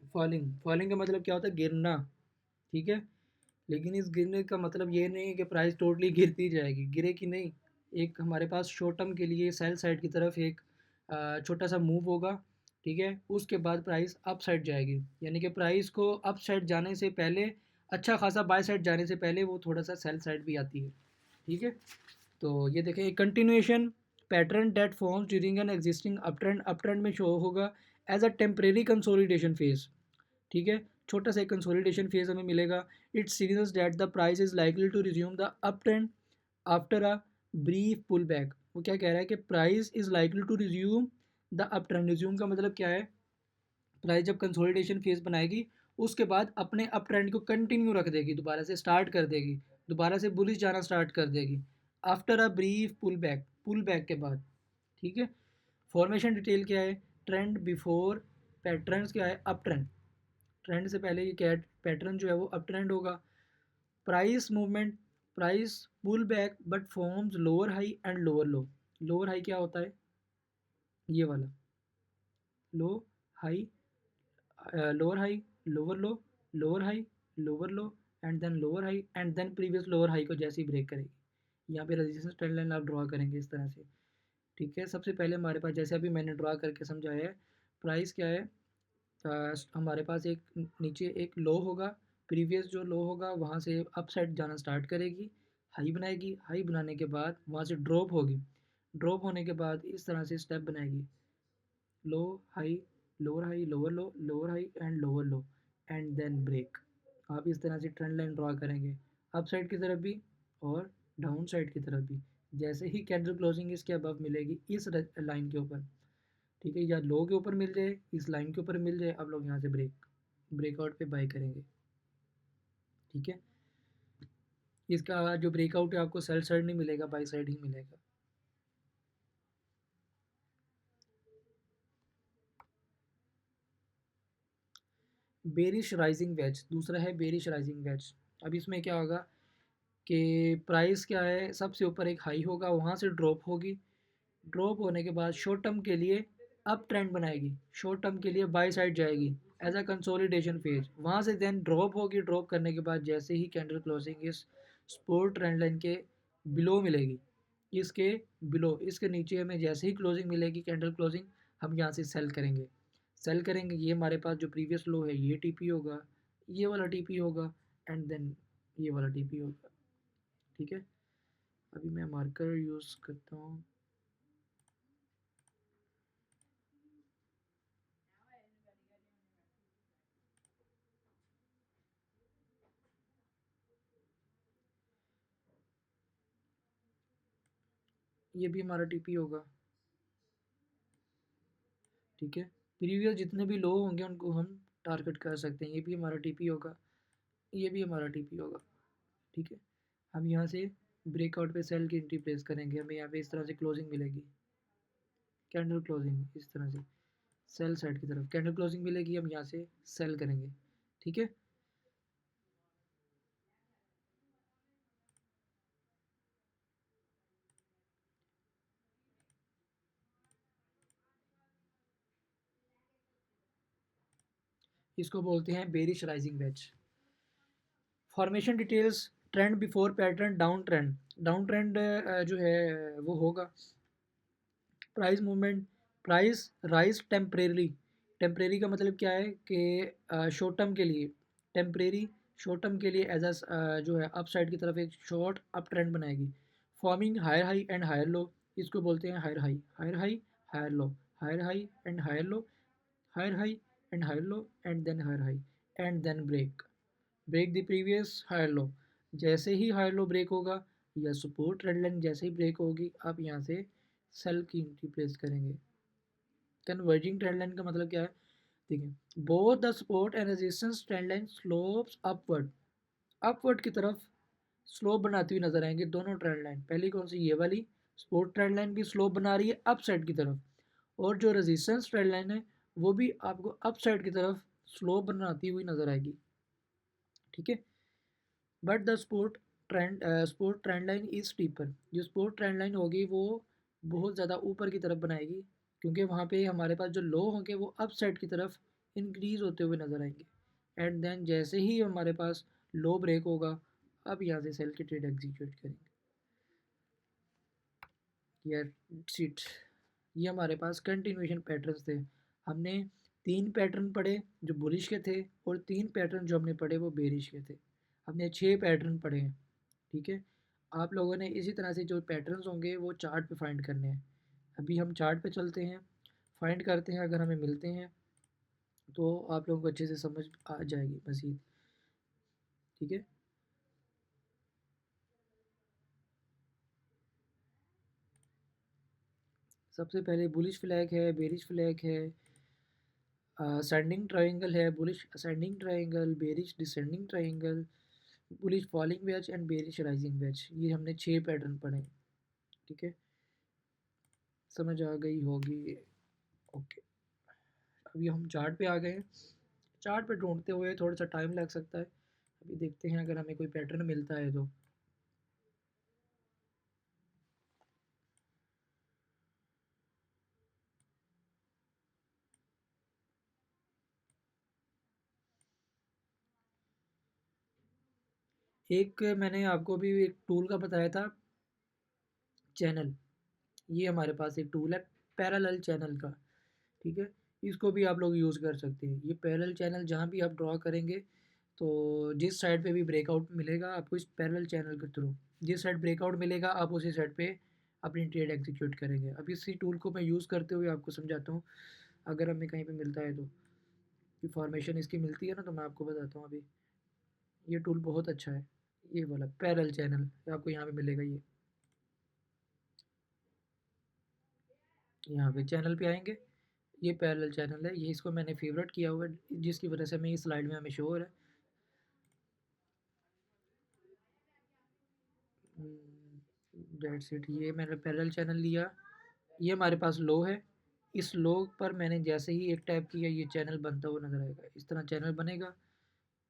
[SPEAKER 1] फॉलिंग का मतलब क्या होता है, गिरना, ठीक है। लेकिन इस गिरने का मतलब ये नहीं है कि प्राइस टोटली गिरती जाएगी, गिरे कि नहीं। एक हमारे पास शॉर्ट टर्म के लिए सेल साइड की तरफ एक छोटा सा मूव होगा, ठीक है। उसके बाद प्राइस अप साइड जाएगी, यानी कि प्राइस को अप साइड जाने से पहले, अच्छा खासा बाय साइड जाने से पहले वो थोड़ा सा सेल साइड भी आती है, ठीक है। तो ये देखें, continuation pattern that forms during an existing up trend में शो होगा as a temporary consolidation phase, ठीक है। छोटा सा एक कंसोलिडेशन फेज हमें मिलेगा। It signals that the price is likely to resume the up trend after a brief pull back. वो क्या कह रहा है कि price is likely to resume the up trend. Resume का मतलब क्या है, प्राइस जब कंसोलिडेशन फेज बनाएगी उसके बाद अपने अप ट्रेंड को कंटिन्यू रख देगी, दोबारा से स्टार्ट कर देगी, दोबारा से बुलिश जाना स्टार्ट कर देगी after a brief pull back के बाद, ठीक है। फॉर्मेशन डिटेल क्या है, ट्रेंड बिफोर पैटर्न्स क्या है, अप ट्रेंड, ट्रेंड से पहले ये कैट पैटर्न जो है वो अप ट्रेंड होगा। Price movement, price pull back but forms lower high and lower low. Lower high क्या होता है, ये वाला low high, lower high, lower low, lower high, lower low, and then lower high, and then previous lower high को जैसे ही break करेगी। यहाँ पे रेजिस्टेंस ट्रेंड लाइन आप ड्रॉ करेंगे इस तरह से, ठीक है। सबसे पहले हमारे पास जैसे अभी मैंने ड्रॉ करके समझाया है, प्राइस क्या है, हमारे पास एक नीचे एक लो होगा, प्रीवियस जो लो होगा वहाँ से अप साइड जाना स्टार्ट करेगी, हाई बनाएगी, हाई बनाने के बाद वहाँ से ड्रॉप होगी, ड्रॉप होने के बाद इस तरह से स्टेप बनाएगी, low high, lower high, lower low, lower high and lower low and then break. आप इस तरह से ट्रेंड लाइन ड्रा करेंगे अप साइड की तरफ भी और डाउन साइड की तरफ भी। जैसे ही कैंडल क्लोजिंग इसके अबव मिलेगी इस लाइन के ऊपर, ठीक है, या लो के ऊपर मिल जाए, इस लाइन के ऊपर मिल जाए, आप लोग यहाँ से ब्रेकआउट पे बाय करेंगे, ठीक है। इसका जो ब्रेकआउट है आपको सेल साइड नहीं मिलेगा, बाई साइड ही मिलेगा। बेरिश राइजिंग वेज, दूसरा है बेरिश राइजिंग वेज। अब इसमें क्या होगा कि प्राइस क्या है, सबसे ऊपर एक हाई होगा, वहाँ से ड्रॉप होगी, ड्रॉप होने के बाद शॉर्ट टर्म के लिए अप ट्रेंड बनाएगी, शॉर्ट टर्म के लिए बाई साइड जाएगी एज अ कंसोलिडेशन फेज, वहाँ से देन ड्रॉप होगी, ड्रॉप करने के बाद जैसे ही कैंडल क्लोजिंग इस सपोर्ट ट्रेंड लाइन के बिलो मिलेगी, इसके बिलो, इसके नीचे हमें जैसे ही क्लोजिंग मिलेगी कैंडल क्लोजिंग, हम यहाँ से सेल करेंगे, सेल करेंगे। ये हमारे पास जो प्रीवियस लो है ये टीपी होगा, ये वाला टीपी होगा एंड देन ये वाला टीपी होगा, ठीक है। अभी मैं मार्कर यूज़ करता हूँ, ये भी हमारा टीपी होगा, ठीक है। प्रीवियस जितने भी लो होंगे उनको हम टारगेट कर सकते हैं, ये भी हमारा टीपी होगा, ये भी हमारा टीपी होगा, ठीक है। हम यहाँ से ब्रेकआउट पे सेल की एंट्री प्लेस करेंगे, हमें यहाँ पे इस तरह से क्लोजिंग मिलेगी, कैंडल क्लोजिंग इस तरह से सेल साइड की तरफ कैंडल क्लोजिंग मिलेगी, हम यहाँ से सेल करेंगे, ठीक है। इसको बोलते हैं bearish rising veg. Formation details, trend before pattern down trend, down trend जो है वो होगा, price movement, price rise temporary, temporary का मतलब क्या है कि शॉर्ट टर्म के लिए, टेम्परेरी शॉर्ट टर्म के लिए एज जो है अप साइड की तरफ एक शॉर्ट अप ट्रेंड बनाएगी, forming higher high and higher low, इसको बोलते हैं higher high, higher high, higher low, higher high and higher low, higher high and higher low and then higher high and then break the previous higher low. जैसे ही higher low break होगा या support trend line जैसे ही break होगी, आप यहाँ से सेल की एंट्री प्लेस करेंगे। कन्वर्जिंग ट्रेंड लाइन का मतलब क्या है, देखिए, both the support and resistance trend line slopes upward, upward की तरफ स्लोप बनाती हुई नजर आएंगे दोनों ट्रेंड लाइन। पहली कौन सी, ये वाली सपोर्ट ट्रेंड लाइन भी स्लोप बना रही है अप साइड की तरफ, और जो रेजिस्टेंस ट्रेंड लाइन है वो भी आपको अप साइड की तरफ स्लोप बनाती हुई नजर आएगी, ठीक है। But the support trend line is steeper, जो स्पोर्ट ट्रेंड लाइन होगी वो बहुत ज़्यादा ऊपर की तरफ बनाएगी, क्योंकि वहाँ पे हमारे पास जो लो होंगे वो अप साइड की तरफ इंक्रीज होते हुए नज़र आएंगे, एंड देन जैसे ही हमारे पास लो ब्रेक होगा, अब यहाँ से सेल की ट्रेड एग्जीक्यूट करेंगे। यार सीट, ये हमारे पास कंटिन्यूएशन पैटर्न्स थे, हमने 3 पैटर्न पढ़े जो बुलिश के थे और 3 पैटर्न जो हमने पढ़े वो बेरिश के थे, हमने 6 पैटर्न पढ़े हैं, ठीक है। आप लोगों ने इसी तरह से जो पैटर्न्स होंगे वो चार्ट पे फाइंड करने हैं। अभी हम चार्ट पे चलते हैं, फाइंड करते हैं, अगर हमें मिलते हैं तो आप लोगों को अच्छे से समझ आ जाएगी मज़ीद, ठीक है। सबसे पहले बुलिश फ्लैग है, बेरिश फ्लैग है, असेंडिंग ट्रायंगल है, bullish ascending triangle, bearish descending triangle, bullish falling veg and bearish rising veg, ये हमने 6 पैटर्न पढ़े, ठीक है। समझ आ गई होगी, ओके। अभी हम चार्ट पे आ गए हैं, चार्ट पे ढूंढते हुए थोड़ा सा टाइम लग सकता है, अभी देखते हैं अगर हमें कोई पैटर्न मिलता है तो। एक मैंने आपको भी एक टूल का बताया था, चैनल, ये हमारे पास एक टूल है पैरेलल चैनल का, ठीक है। इसको भी आप लोग यूज़ कर सकते हैं, ये पैरेलल चैनल जहाँ भी आप ड्रॉ करेंगे तो जिस साइड पे भी ब्रेकआउट मिलेगा आपको इस पैरेलल चैनल के थ्रू, जिस साइड ब्रेकआउट मिलेगा आप उसी साइड पे अपनी ट्रेड एग्जीक्यूट करेंगे। अब इसी टूल को मैं यूज़ करते हुए आपको समझाता हूँ, अगर हमें कहीं पे मिलता है तो फॉर्मेशन इसकी मिलती है ना, तो मैं आपको बताता हूँ। अभी ये टूल बहुत अच्छा है, ये वाला पैरेलल चैनल आपको यहाँ पे मिलेगा। ये यहाँ पे चैनल पे आएंगे, ये पैरेलल चैनल है, ये इसको मैंने फेवरेट किया हुआ है जिसकी वजह से मैं इस स्लाइड में हमें शो हो रहा है। डेट्स इट, ये मैंने पैरेलल चैनल लिया, ये हमारे पास लो है। इस लो पर मैंने जैसे ही एक टैप किया ये चैनल बनता हुआ नज़र आएगा, इस तरह चैनल बनेगा।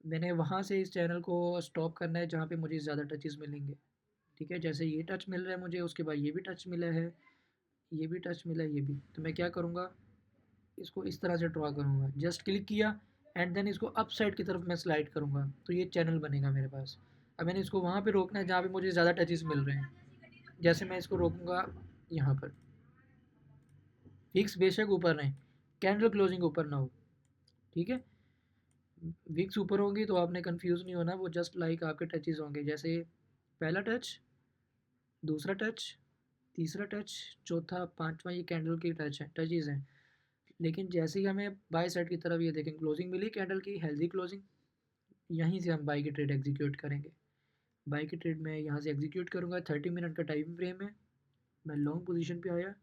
[SPEAKER 1] मैंने वहाँ से इस चैनल को स्टॉप करना है जहाँ पे मुझे ज़्यादा टचेस मिलेंगे। ठीक है, जैसे ये टच मिल रहा है मुझे, उसके बाद ये भी टच मिला है, ये भी टच मिला है, ये भी। तो मैं क्या करूँगा, इसको इस तरह से ड्रॉ करूँगा, जस्ट क्लिक किया एंड देन इसको अप साइड की तरफ मैं स्लाइड करूँगा तो ये चैनल बनेगा मेरे पास। अब मैंने इसको वहाँ पे रोकना है जहाँ पे मुझे ज़्यादा टचेस मिल रहे हैं। जैसे मैं इसको रोकूँगा यहाँ पर, विक्स बेशक ऊपर रहें, कैंडल क्लोजिंग ऊपर ना हो। ठीक है, विक्स ऊपर होंगी तो आपने कंफ्यूज नहीं होना, वो जस्ट लाइक आपके टचेस होंगे, जैसे पहला टच, दूसरा टच, तीसरा टच, चौथा, पांचवा, ये कैंडल के टच हैं, टचेस हैं। लेकिन जैसे ही हमें बाय साइड की तरफ ये देखें क्लोजिंग मिली कैंडल की, हेल्दी क्लोजिंग, यहीं से हम बाई की ट्रेड एग्जीक्यूट करेंगे। बाई की ट्रेड में यहाँ से एग्जीक्यूट करूँगा, 30 मिनट का टाइम फ्रेम है। मैं लॉन्ग पोजीशन पे आया,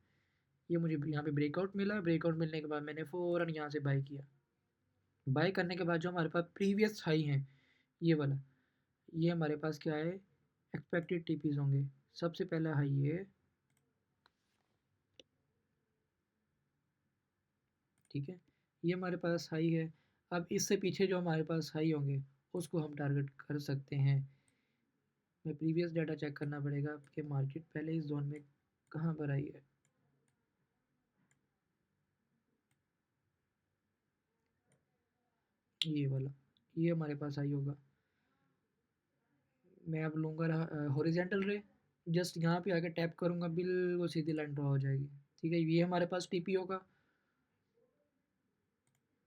[SPEAKER 1] ये मुझे यहाँ पे ब्रेकआउट मिला, ब्रेकआउट मिलने के बाद मैंने फ़ौरन यहाँ से बाई किया। बाई करने के बाद जो हमारे पास प्रीवियस हाई हैं, ये वाला, ये हमारे पास क्या है, एक्सपेक्टेड टीपीज होंगे। सबसे पहला हाई ये, ठीक है, ये हमारे पास हाई है। अब इससे पीछे जो हमारे पास हाई होंगे उसको हम टारगेट कर सकते हैं। मैं प्रीवियस डाटा चेक करना पड़ेगा कि मार्केट पहले इस जोन में कहाँ पर आई है। ये वाला, ये हमारे पास आई होगा। मैं अब लूँगा हॉरिजेंटल रे, जस्ट यहाँ पे आके टैप करूँगा, बिल्कुल सीधी लाइन ड्रॉ हो जाएगी। ठीक है, ये हमारे पास टीपी होगा।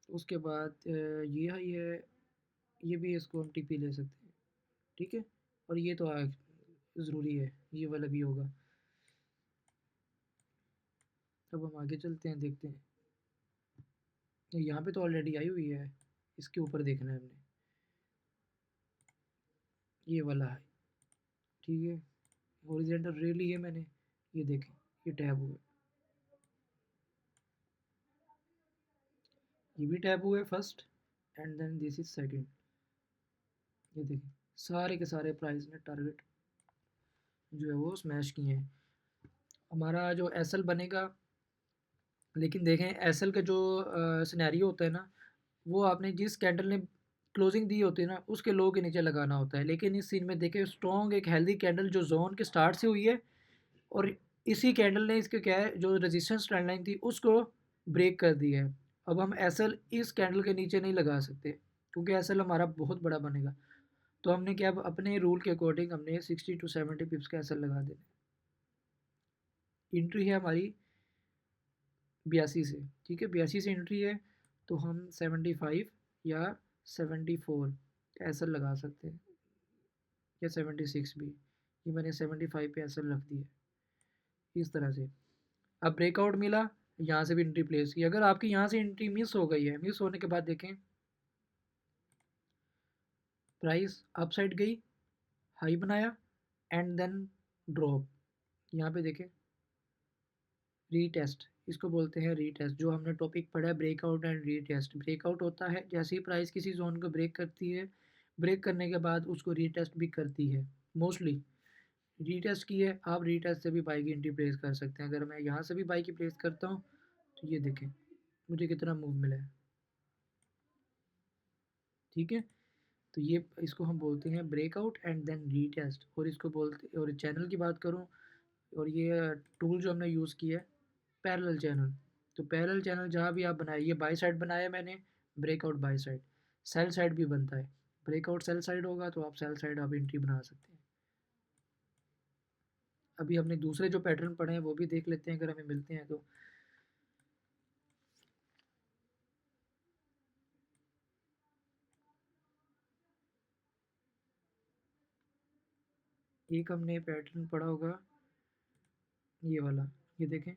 [SPEAKER 1] उसके बाद ये हाई है, ये भी इसको हम टीपी ले सकते हैं। ठीक है, और ये तो ज़रूरी है, ये वाला भी होगा। अब हम आगे चलते हैं, देखते हैं। यहाँ पे तो ऑलरेडी आई हुई है, इसके ऊपर देखना है हमने, ये वाला है। ठीक है, हॉरिजॉन्टल रे ली है मैंने, ये देखें, ये टैब हुए, ये भी टैब हुए first and then this is second. ये देखें, सारे के सारे प्राइस ने टारगेट जो है वो स्मैश किए हैं। हमारा जो एसएल बनेगा, लेकिन देखें एसएल का जो सिनेरियो होता है ना, वो आपने जिस कैंडल ने क्लोजिंग दी होती है ना उसके लो के नीचे लगाना होता है। लेकिन इस सीन में देखें स्ट्रॉन्ग एक हेल्दी कैंडल जो जोन के स्टार्ट से हुई है, और इसी कैंडल ने इसके क्या है जो रेजिस्टेंस ट्रेंड लाइन थी उसको ब्रेक कर दी है। अब हम एसएल इस कैंडल के नीचे नहीं लगा सकते क्योंकि एसएल हमारा बहुत बड़ा बनेगा। तो हमने क्या, अपने रूल के अकॉर्डिंग हमने 60 to 70 पिप्स का एसएल लगा देना। एंट्री है हमारी 82 से, ठीक है, 82 से एंट्री है, तो हम 75 या 74 एसएल लगा सकते हैं, या 76 भी। ये मैंने 75 पे एसएल रख दिया इस तरह से। अब ब्रेकआउट मिला, यहाँ से भी एंट्री प्लेस की। अगर आपकी यहाँ से एंट्री मिस हो गई है, मिस होने के बाद देखें प्राइस अपसाइड गई, हाई बनाया एंड देन ड्रॉप। यहाँ पे देखें रीटेस्ट, इसको बोलते हैं रीटेस्ट। जो हमने टॉपिक पढ़ा है ब्रेकआउट एंड रीटेस्ट, ब्रेकआउट होता है जैसे ही प्राइस किसी जोन को ब्रेक करती है, ब्रेक करने के बाद उसको रीटेस्ट भी करती है। मोस्टली रीटेस्ट की है, आप रीटेस्ट से भी बाई की एंट्री प्लेस कर सकते हैं। अगर मैं यहाँ से भी बाई की प्लेस करता हूँ तो ये देखें मुझे कितना मूव मिला है। ठीक है, तो ये इसको हम बोलते हैं ब्रेकआउट एंड देन रीटेस्ट। और इसको बोलते, और चैनल की बात करूँ, और ये टूल जो हमने यूज़ किया है पैरेलल चैनल। तो पैरेलल चैनल जहाँ भी आप बनाए, ये बाई साइड बनाया मैंने, breakout by side, sell side भी बनता है। ब्रेकआउट सेल साइड होगा तो आप सेल साइड आप एंट्री बना सकते हैं। अभी हमने दूसरे जो पैटर्न पढ़े हैं वो भी देख लेते हैं अगर हमें मिलते हैं तो। एक हमने पैटर्न पढ़ा होगा ये वाला, ये देखें,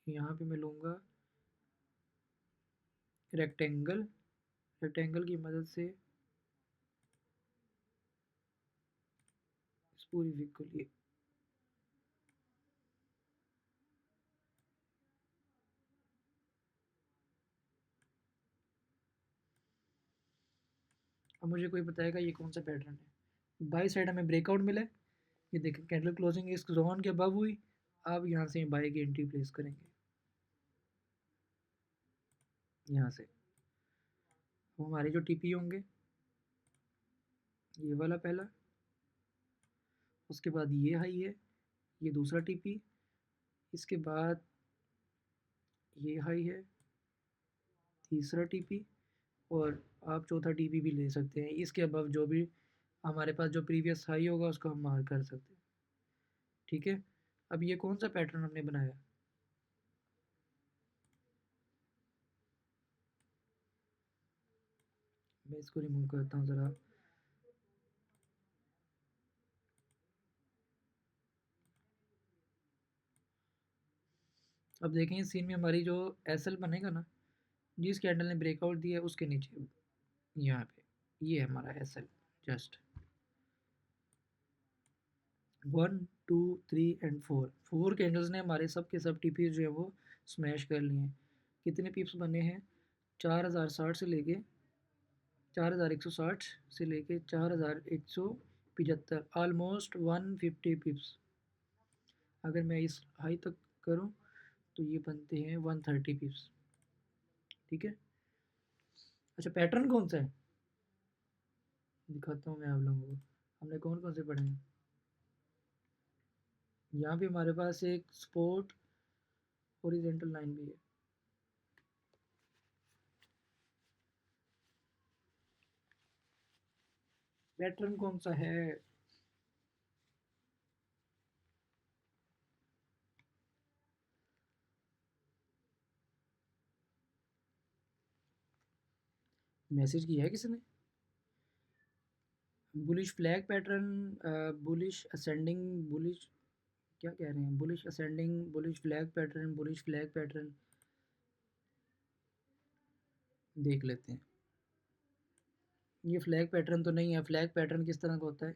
[SPEAKER 1] यहाँ पे मैं लूँगा रेक्टेंगल, रेक्टेंगल की मदद से इस पूरी विग को लिए, अब मुझे कोई बताएगा ये कौन सा पैटर्न है। बाई साइड हमें ब्रेकआउट मिला है, ये देखें कैंडल क्लोजिंग इस जोन के अबव हुई, अब यहाँ से बाई की एंट्री प्लेस करेंगे, यहाँ से वो हमारे जो टीपी होंगे ये वाला पहला, उसके बाद ये हाई है, ये दूसरा टीपी, इसके बाद ये हाई है, तीसरा टीपी, और आप चौथा टीपी भी ले सकते हैं। इसके अबव जो भी हमारे पास जो प्रीवियस हाई होगा उसको हम मार्क कर सकते हैं। ठीक है, अब ये कौन सा पैटर्न हमने बनाया, मैं इसको रिमूव करता हूँ ज़रा। अब देखें इस सीन में हमारी जो एसएल बनेगा ना, जिस कैंडल ने ब्रेकआउट दिया है उसके नीचे यहाँ पे ये है हमारा एसएल, जस्ट 1 2 3 एंड 4, 4 कैंडल्स ने हमारे सब के सब टीपी जो है वो स्मैश कर लिए हैं। कितने पिप्स बने हैं, 4060 से लेके 4160 से लेके 4175, ऑलमोस्ट 150 पिप्स। अगर मैं इस हाई तक करूं तो ये बनते हैं 130 पिप्स। ठीक है, अच्छा पैटर्न कौन सा है दिखाता हूँ मैं आप लोगों को, हमने कौन कौन से पढ़े हैं। यहाँ भी हमारे पास एक सपोर्ट हॉरिजॉन्टल लाइन भी है, पैटर्न कौन सा है, मैसेज किया है किसी ने, bullish flag pattern, bullish ascending, bullish क्या कह रहे हैं, bullish ascending, bullish flag pattern, bullish flag pattern, देख लेते हैं। ये फ्लैग पैटर्न तो नहीं है, फ्लैग पैटर्न किस तरह का होता है,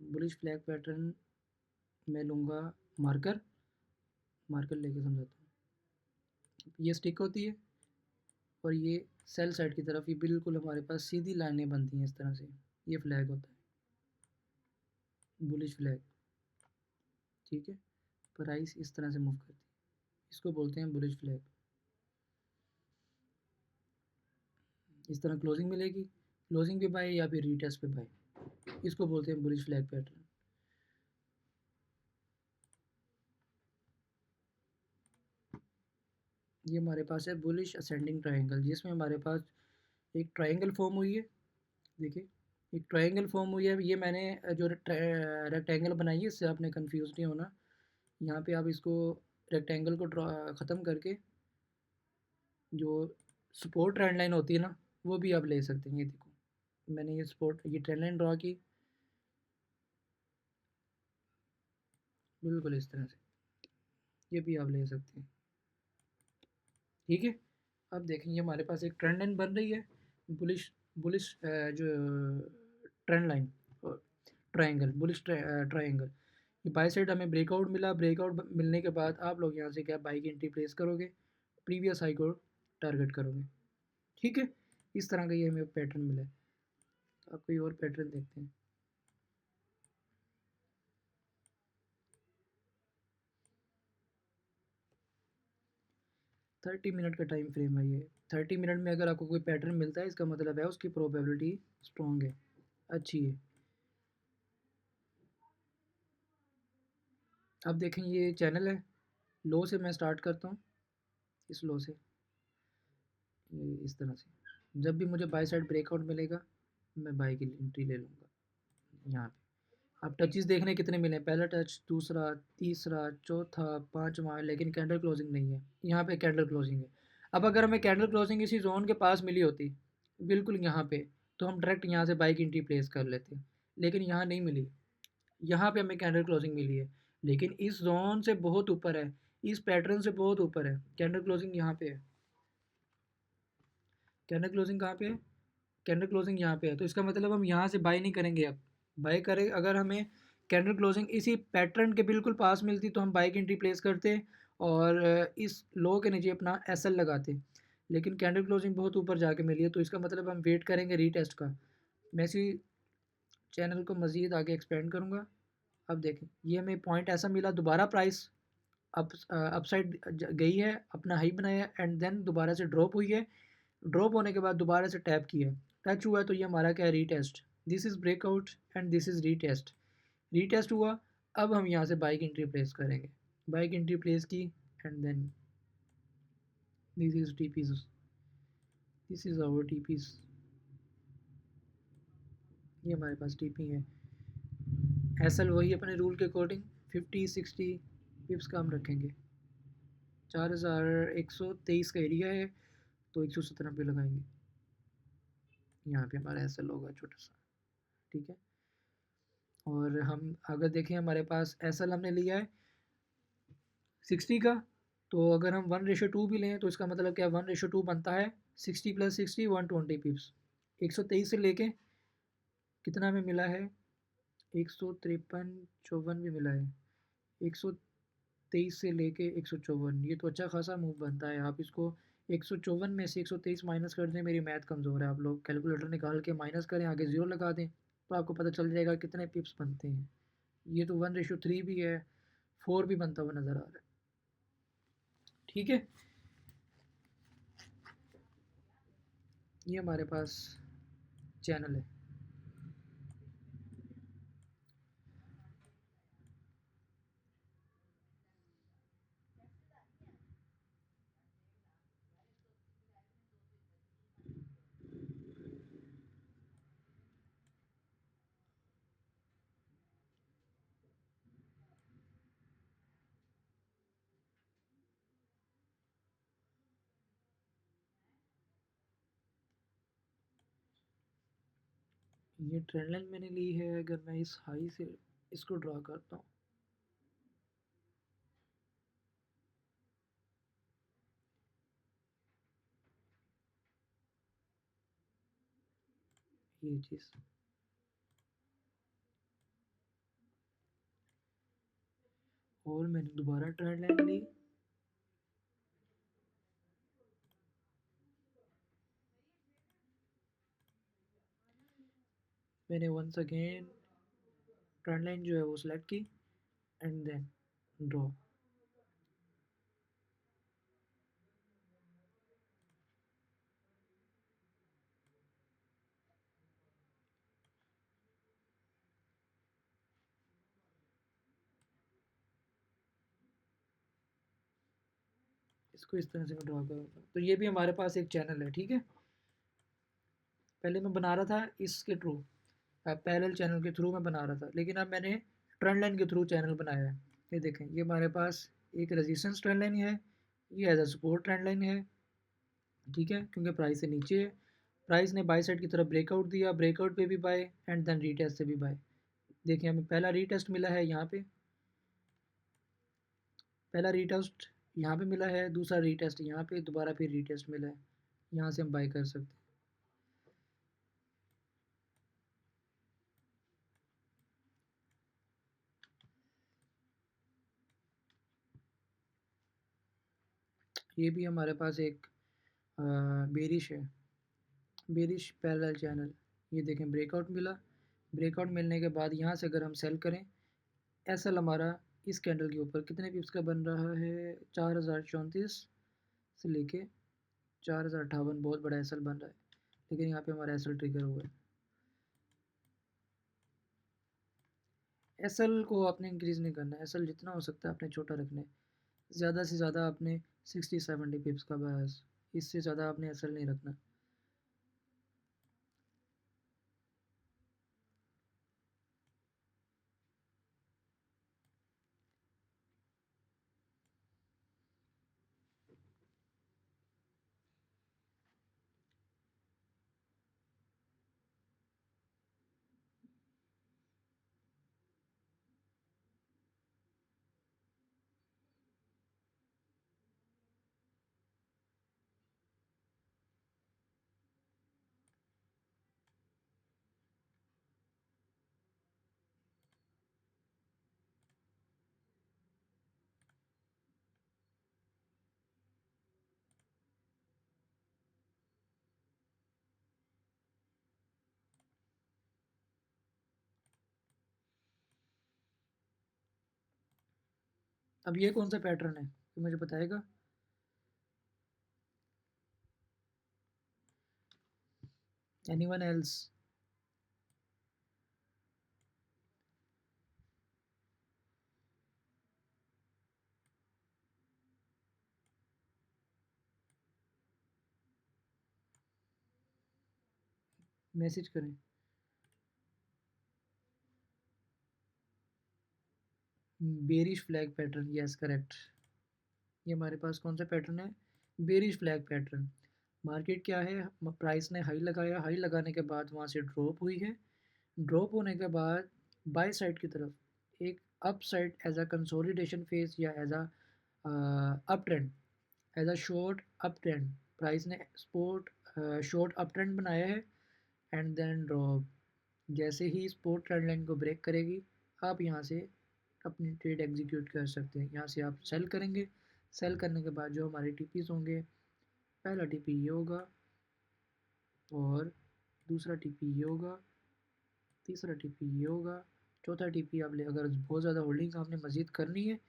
[SPEAKER 1] बुलिश फ्लैग पैटर्न मैं लूँगा मार्कर, मार्कर लेके समझाता हूँ। ये स्टिक होती है और ये सेल साइड की तरफ ये बिल्कुल हमारे पास सीधी लाइनें बनती हैं इस तरह से, ये फ्लैग होता है बुलिश फ्लैग। ठीक है, प्राइस इस तरह से मूव करती है, इसको बोलते हैं बुलिश फ्लैग। इस तरह क्लोजिंग मिलेगी, क्लोजिंग पे बाय या फिर रीटेस्ट पे बाय, इसको बोलते हैं बुलिश फ्लैग पैटर्न। ये हमारे पास है बुलिश असेंडिंग ट्रायंगल, जिसमें हमारे पास एक ट्रायंगल फॉर्म हुई है, देखिए एक ट्रायंगल फॉर्म हुई है, ये मैंने जो रेक्टेंगल बनाई है इससे आपने कंफ्यूज नहीं होना। यहाँ पे आप इसको रेक्टेंगल को ख़त्म करके जो सपोर्ट ट्रेंड लाइन होती है ना वो भी आप ले सकते हैं। ये देखो मैंने ये सपोर्ट ये ट्रेंड लाइन ड्रा की बिल्कुल इस तरह से, ये भी आप ले सकते हैं। ठीक है, अब देखेंगे हमारे पास एक ट्रेंड लाइन बन रही है, बुलिश बुलिश जो trend line triangle, bullish triangle. ये बाई साइड हमें ब्रेकआउट मिला, ब्रेकआउट मिलने के बाद आप लोग यहाँ से क्या बाई की एंट्री प्लेस करोगे, प्रीवियस हाई को टारगेट करोगे। ठीक है, इस तरह का ये हमें पैटर्न मिला है। आप कोई और पैटर्न देखते हैं, थर्टी मिनट का टाइम फ्रेम है ये, 30 मिनट में अगर आपको कोई पैटर्न मिलता है इसका मतलब है उसकी प्रोबेबिलिटी स्ट्रॉन्ग है, अच्छी है। अब देखें ये चैनल है, लो से मैं स्टार्ट करता हूँ, इस लो से ये इस तरह से, जब भी मुझे बाई साइड ब्रेकआउट मिलेगा मैं बाई की एंट्री ले लूँगा। यहाँ पे आप टचेस देखने कितने मिले, पहला टच, दूसरा, तीसरा, चौथा, पांचवा, लेकिन कैंडल क्लोजिंग नहीं है, यहाँ पे कैंडल क्लोजिंग है। अब अगर हमें कैंडल क्लोजिंग इसी जोन के पास मिली होती, बिल्कुल यहाँ पे, तो हम डायरेक्ट यहाँ से बाई की एंट्री प्लेस कर लेते, लेकिन यहाँ नहीं मिली। यहाँ पे हमें कैंडल क्लोजिंग मिली है, लेकिन इस जोन से बहुत ऊपर है, इस पैटर्न से बहुत ऊपर है। कैंडल क्लोजिंग यहाँ पे है, कैंडल क्लोजिंग कहाँ पे है, कैंडल क्लोजिंग यहाँ पे है, तो इसका मतलब हम यहाँ से बाई नहीं करेंगे। अब बाई करें, अगर हमें कैंडल क्लोजिंग इसी पैटर्न के बिल्कुल पास मिलती तो हम बाई की एंट्री प्लेस करते और इस लो के नीचे अपना एस एल लगाते, लेकिन कैंडल क्लोजिंग बहुत ऊपर जाके मिली है, तो इसका मतलब हम वेट करेंगे रीटेस्ट का। मैं इसी चैनल को मज़ीद आगे एक्सपेंड करूँगा। अब देखें, ये हमें पॉइंट ऐसा मिला, दोबारा प्राइस अपसाइड गई है, अपना हाई बनाया एंड देन दोबारा से ड्रॉप हुई है, ड्रॉप होने के बाद दोबारा से टैप किया, टच हुआ, तो ये हमारा क्या है, retest. This is breakout and this is retest, retest हुआ। अब हम यहाँ से बाइक एंट्री प्लेस करेंगे, बाइक एंट्री प्लेस की and then this is T Ps, this is our T Ps, ये हमारे पास टी पी है। एस एल वही अपने रूल के अकॉर्डिंग 50-60 पिप्स का हम रखेंगे। 4123 का एरिया है, तो 117 पे लगाएंगे, यहाँ पे हमारा एस एल होगा छोटा सा, ठीक है। और हम अगर देखें, हमारे पास एस एल हमने लिया है 60 का, तो अगर हम 1:2 भी लें तो इसका मतलब क्या, 1:2 बनता है 60 + 60 120 पिप्स। 123 से लेके कितना हमें मिला है, 153-54 भी मिला है, 123 से लेके 154, ये तो अच्छा खासा मूव बनता है। आप इसको 154 में से 123 माइनस कर दें, मेरी मैथ कमज़ोर है, आप लोग कैलकुलेटर निकाल के माइनस करें, आगे ज़ीरो लगा दें, तो आपको पता चल जाएगा कितने पिप्स बनते हैं। ये तो 1:3 भी है, 4 भी बनता हुआ नज़र आ रहा है, ठीक है। ये हमारे पास चैनल है। ये ट्रेंड लाइन मैंने ली है, अगर मैं इस हाई से इसको ड्रा करता हूँ, ये चीज़, और मैंने दोबारा ट्रेंड लाइन ली, मैंने वंस अगेन ट्रेंड लाइन जो है वो सिलेक्ट की एंड देन ड्रॉ। इसको इस तरह से मैं ड्रॉ करूँगा, तो ये भी हमारे पास एक चैनल है, ठीक है। पहले मैं बना रहा था इसके थ्रू, पैरेलल चैनल के थ्रू मैं बना रहा था, लेकिन अब मैंने ट्रेंड लाइन के थ्रू चैनल बनाया है। ये देखें, ये हमारे पास एक रेजिस्टेंस ट्रेंड लाइन है, ये as a support trend line है, ठीक है, क्योंकि प्राइस से नीचे है, प्राइस ने बाई साइड की तरफ ब्रेकआउट दिया, ब्रेकआउट पे भी बाय एंड देन रीटेस्ट से भी बाय। देखिए, हमें पहला रीटेस्ट मिला है यहाँ पे, पहला रीटेस्ट यहाँ पे मिला है, दूसरा रीटेस्ट यहाँ पे, दोबारा फिर रीटेस्ट मिला है, यहाँ से हम बाय कर सकते हैं। ये भी हमारे पास एक बेरिश है, बेरिश पैरेलल चैनल। ये देखें, ब्रेकआउट मिला, ब्रेकआउट मिलने के बाद यहाँ से अगर हम सेल करें, एस एल हमारा इस कैंडल के ऊपर कितने पिप्स का बन रहा है, 4034 से लेके 4058, बहुत बड़ा एस एल बन रहा है, लेकिन यहाँ पे हमारा एस एल ट्रिगर हुआ है। एस एल को आपने इंक्रीज़ नहीं करना है, एस एल जितना हो सकता है आपने छोटा रखना है, ज़्यादा से ज़्यादा आपने 60-70 पिप्स का बस, इससे ज़्यादा आपने एस एल नहीं रखना। अब ये कौन सा पैटर्न है, तो मुझे बताएगा? Anyone else? मैसेज करें। Bearish flag pattern, yes correct. ये हमारे पास कौन सा पैटर्न है? Bearish flag pattern. मार्केट क्या है, प्राइस ने हाई लगाया, हाई लगाने के बाद वहाँ से ड्रॉप हुई है, ड्रॉप होने के बाद बाय साइड की तरफ एक upside as a consolidation phase या as a up trend, as a short up trend, price ने शॉर्ट अप ट्रेंड बनाया है एंड देन ड्रॉप। जैसे ही स्पोर्ट ट्रेंड लाइन को ब्रेक करेगी, आप यहाँ से अपनी ट्रेड एग्जीक्यूट कर सकते हैं। यहाँ से आप सेल करेंगे, सेल करने के बाद जो हमारे टीपीस होंगे, पहला टीपी ये होगा और दूसरा टीपी ये होगा, तीसरा टीपी ये होगा, चौथा टीपी आप ले, अगर बहुत ज़्यादा होल्डिंग आपने मज़ीद करनी है,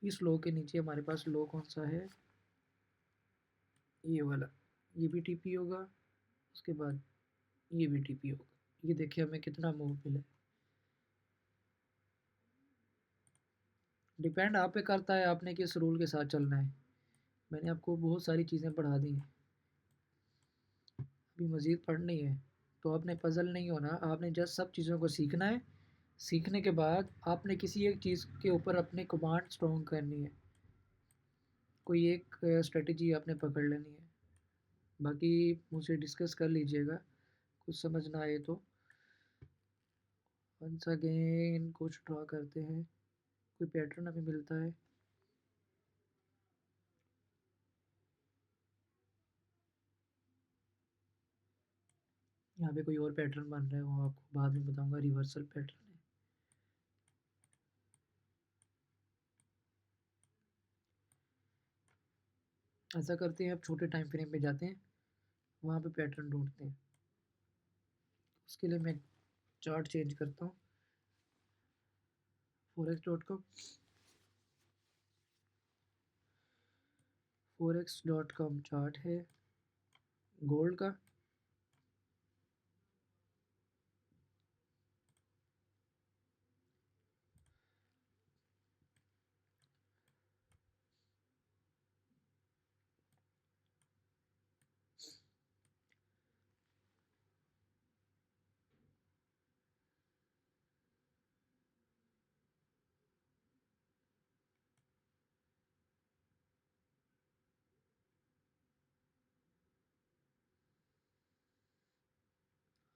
[SPEAKER 1] इस लो के नीचे हमारे पास लो कौन सा है, ये वाला, ये भी टीपी होगा, उसके बाद ये भी टीपी होगा। ये देखिए हमें कितना मूव मिला है। डिपेंड आप पे करता है आपने किस रूल के साथ चलना है। मैंने आपको बहुत सारी चीज़ें पढ़ा दी हैं, अभी मज़ीद पढ़नी है, तो आपने पजल नहीं होना, आपने जस्ट सब चीज़ों को सीखना है। सीखने के बाद आपने किसी एक चीज़ के ऊपर अपनी कमांड स्ट्रॉन्ग करनी है, कोई एक स्ट्रेटजी आपने पकड़ लेनी है। बाकी मुझसे डिस्कस कर लीजिएगा, कुछ समझ ना आए तो। वंस अगेन कुछ ड्रॉ करते हैं, कोई पैटर्न हमें मिलता है। यहाँ पे कोई और पैटर्न बन रहा है, वो आपको बाद में बताऊंगा, रिवर्सल पैटर्न है। ऐसा करते हैं, अब छोटे टाइम फ्रेम पे जाते हैं, वहाँ पे पैटर्न ढूंढते हैं। उसके लिए मैं चार्ट चेंज करता हूँ, forex.com, forex.com चार्ट है गोल्ड का।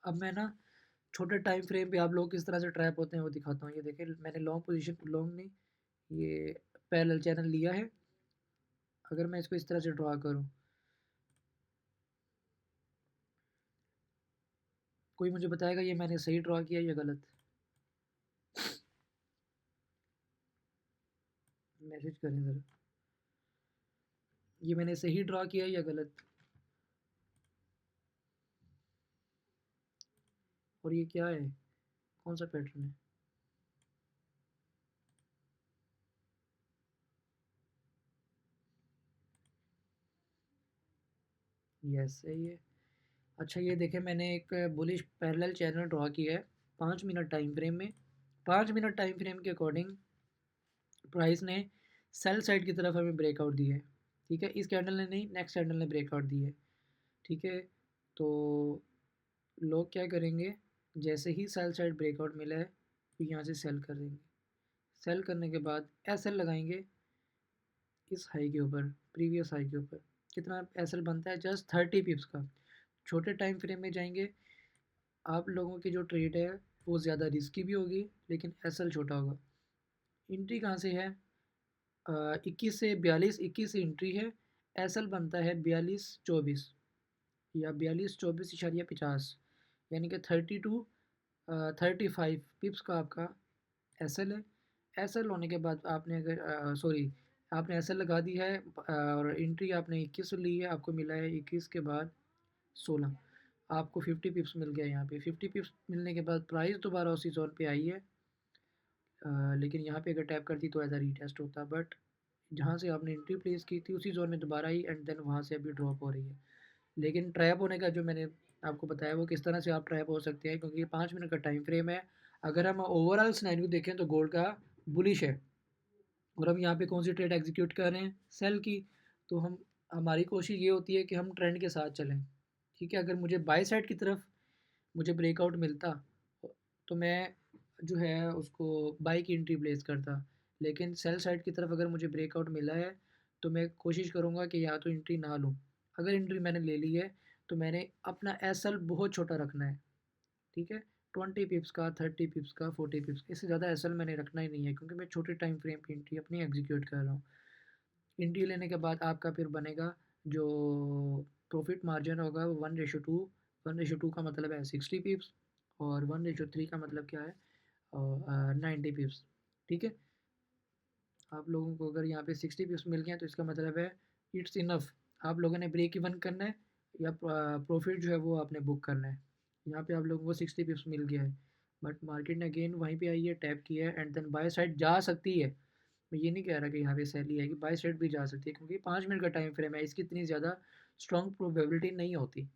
[SPEAKER 1] अब मैं ना छोटे टाइम फ्रेम पे आप लोग किस तरह से ट्रैप होते हैं वो दिखाता हूँ। ये देखें, मैंने लॉन्ग पोजीशन, लॉन्ग नहीं, ये पैरेलल चैनल लिया है। अगर मैं इसको इस तरह से ड्रा करूँ, कोई मुझे बताएगा ये मैंने सही ड्रा किया या गलत? मैसेज करें ज़रा, ये मैंने सही ड्रा किया या गलत? और ये क्या है, कौन सा पैटर्न है? यस सही है। अच्छा ये देखें, मैंने एक बुलिश पैरेलल चैनल ड्रा किया है 5 मिनट टाइम फ्रेम में। 5 मिनट टाइम फ्रेम के अकॉर्डिंग प्राइस ने सेल साइड की तरफ हमें ब्रेकआउट दी है, ठीक है। इस कैंडल ने नहीं, नेक्स्ट कैंडल ने ब्रेकआउट दी है, ठीक है। तो लोग क्या करेंगे, जैसे ही सेल साइड ब्रेकआउट मिला है तो यहाँ से सेल कर देंगे। सेल करने के बाद एस एल लगाएंगे इस हाई के ऊपर, प्रीवियस हाई के ऊपर। कितना एस एल बनता है? जस्ट 30 पिप्स का। छोटे टाइम फ्रेम में जाएंगे, आप लोगों की जो ट्रेड है वो ज़्यादा रिस्की भी होगी, लेकिन एस एल छोटा होगा। एंट्री कहाँ से है? 21 से 42, 21 से एंट्री है, एस एल बनता है 42-24 या 42-24.50, यानी कि 32-35 पिप्स का आपका एस एल है। एस एल होने के बाद आपने अगर सॉरी, आपने एस एल लगा दी है और एंट्री आपने 21 ली है, आपको मिला है 21 के बाद 16, आपको 50 पिप्स मिल गया। यहाँ पे 50 पिप्स मिलने के बाद प्राइस दोबारा उसी जोन पे आई है, लेकिन यहाँ पे अगर टैप करती तो एज अ रीटेस्ट होता, बट जहाँ से आपने एंट्री प्लेस की थी उसी जोन में दोबारा आई एंड देन वहाँ से अभी ड्रॉप हो रही है। लेकिन ट्रैप होने का जो मैंने आपको बताया वो किस तरह से आप ट्रैप हो सकते हैं, क्योंकि ये 5 मिनट का टाइम फ्रेम है। अगर हम ओवरऑल सिनेरियो देखें तो गोल्ड का बुलिश है, और हम यहाँ पे कौन सी ट्रेड एग्जीक्यूट कर रहे हैं, सेल की। तो हमारी कोशिश ये होती है कि हम ट्रेंड के साथ चलें। ठीक है, अगर मुझे बाय साइड की तरफ मुझे ब्रेकआउट मिलता तो मैं जो है उसको बाई की एंट्री प्लेस करता, लेकिन सेल साइड की तरफ अगर मुझे ब्रेकआउट मिला है तो मैं कोशिश करूँगा कि या तो एंट्री ना लूँ। अगर एंट्री मैंने ले ली है तो मैंने अपना एस एल बहुत छोटा रखना है। ठीक है, 20 पिप्स का, 30 पिप्स का, 40 पिप्स, इससे ज़्यादा एस एल मैंने रखना ही नहीं है, क्योंकि मैं छोटे टाइम फ्रेम की एंट्री अपनी एग्जीक्यूट कर रहा हूँ। एंट्री लेने के बाद आपका फिर बनेगा जो प्रॉफिट मार्जिन होगा वो 1:2। 1:2 का मतलब है 60 पिप्स, और 1:3 का मतलब क्या है, 90 पिप्स। ठीक है, आप लोगों को अगर यहाँ पे 60 पिप्स मिल गए हैं तो इसका मतलब है इट्स इनफ। आप लोगों ने ब्रेक इवन करना है या प्रॉफिट जो है वो आपने बुक करना है। यहाँ पे आप लोगों को 60 पिप्स मिल गया है, बट मार्केट ने अगेन वहीं पे आई है, टैप किया है एंड देन बाय साइड जा सकती है। मैं ये नहीं कह रहा कि यहाँ पे सैली है, कि बाय साइड भी जा सकती है, क्योंकि 5 मिनट का टाइम फ्रेम है, इसकी इतनी ज़्यादा स्ट्रॉन्ग प्रोबेबिलिटी नहीं होती।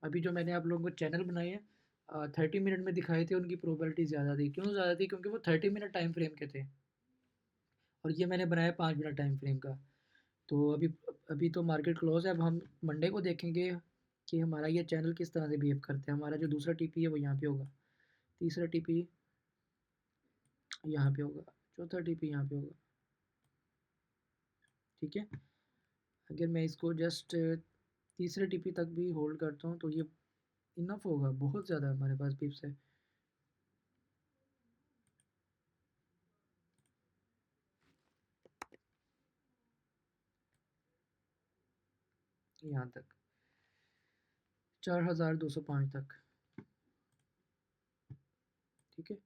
[SPEAKER 1] अभी जो मैंने आप लोगों को चैनल बनाए हैं 30 मिनट में दिखाए थे, उनकी प्रोबेबिलिटी ज़्यादा थी। क्यों ज़्यादा थी? क्योंकि वो 30 मिनट टाइम फ्रेम के थे, और ये मैंने बनाया 5 मिनट टाइम फ्रेम का। तो अभी अभी तो मार्केट क्लोज है, अब हम मंडे को देखेंगे कि हमारा ये चैनल किस तरह से बिहेव करते हैं। हमारा जो दूसरा टीपी है वो यहाँ पे होगा, तीसरा टीपी यहाँ पे होगा, चौथा टीपी यहाँ पे होगा। ठीक है, अगर मैं इसको जस्ट तीसरे टीपी तक भी होल्ड करता हूँ तो ये इनफ होगा, बहुत ज़्यादा हमारे पास पिप्स है। यहाँ तक 4205 तक। ठीक है,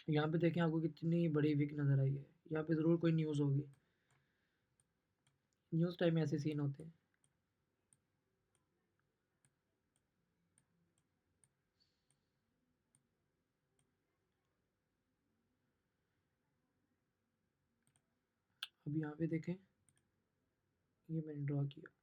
[SPEAKER 1] यहाँ पे देखें आपको कितनी बड़ी विक नज़र आई है। यहाँ पे ज़रूर कोई न्यूज़ होगी, न्यूज़ टाइम में ऐसे सीन होते हैं। अब यहाँ पे देखें, ये मैंने ड्रॉ किया,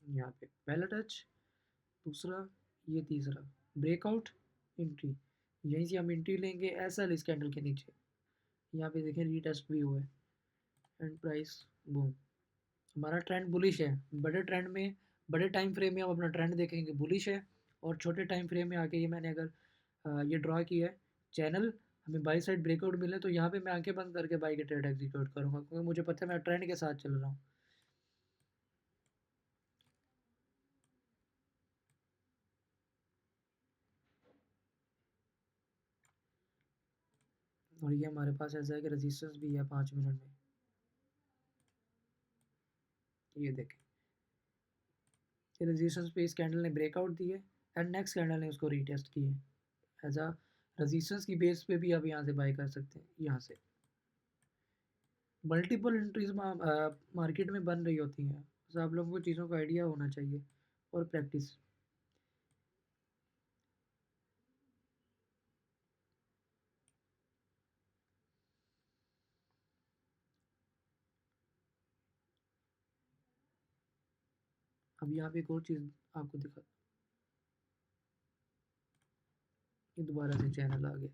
[SPEAKER 1] यहाँ पे पहला टच, दूसरा, ये तीसरा ब्रेकआउट, एंट्री। यहीं से हम एंट्री लेंगे ऐसा इस कैंडल के नीचे। यहाँ पे देखें रीटेस्ट भी हुआ है एंड प्राइस बूम। हमारा ट्रेंड बुलिश है। बड़े ट्रेंड में, बड़े टाइम फ्रेम में हम अपना ट्रेंड देखेंगे बुलिश है, और छोटे टाइम फ्रेम में आके ये मैंने अगर ये ड्रॉ किया है चैनल, हमें बाई साइड ब्रेकआउट मिले तो यहाँ पे मैं आंखें बंद करके बाई के ट्रेड एग्जीक्यूट करूँगा, क्योंकि मुझे पता है मैं ट्रेंड के साथ चल रहा हूँ। और ये हमारे पास ऐसा है कि रेजिस्टेंस भी है 5 मिनट में। ये देखें, ये रेजिस्टेंस पे इस कैंडल ने ब्रेकआउट दी है एंड नेक्स्ट कैंडल ने उसको रीटेस्ट की है। एज आ रेजिस्टेंस की बेस पे भी आप यहाँ से बाई कर सकते हैं। यहाँ से मल्टीपल एंट्रीज मार्केट में बन रही होती हैं, तो आप लोगों को चीज़ों का आइडिया होना चाहिए और प्रैक्टिस। अब यहाँ पे एक और चीज़ आपको दिखा, ये दोबारा से चैनल आ गया।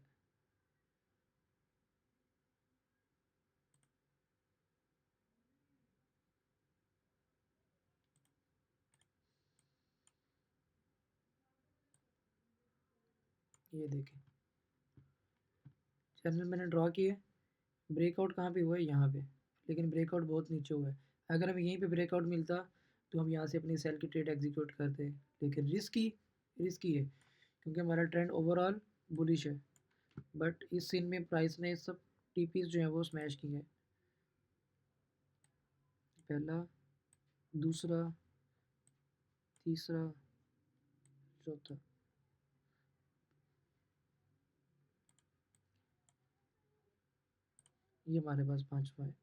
[SPEAKER 1] ये देखें, चैनल मैंने ड्रॉ किए, ब्रेकआउट कहाँ पे हुआ है, यहाँ पे, लेकिन ब्रेकआउट बहुत नीचे हुआ है। अगर हमें यहीं पे ब्रेकआउट मिलता तो हम यहाँ से अपनी सेल की ट्रेड एग्जीक्यूट करते, लेकिन रिस्की है, क्योंकि हमारा ट्रेंड ओवरऑल बुलिश है। बट इस सीन में प्राइस ने सब टीपीस जो हैं वो स्मैश किए हैं, पहला, दूसरा, तीसरा, चौथा। ये हमारे पास 5वां है।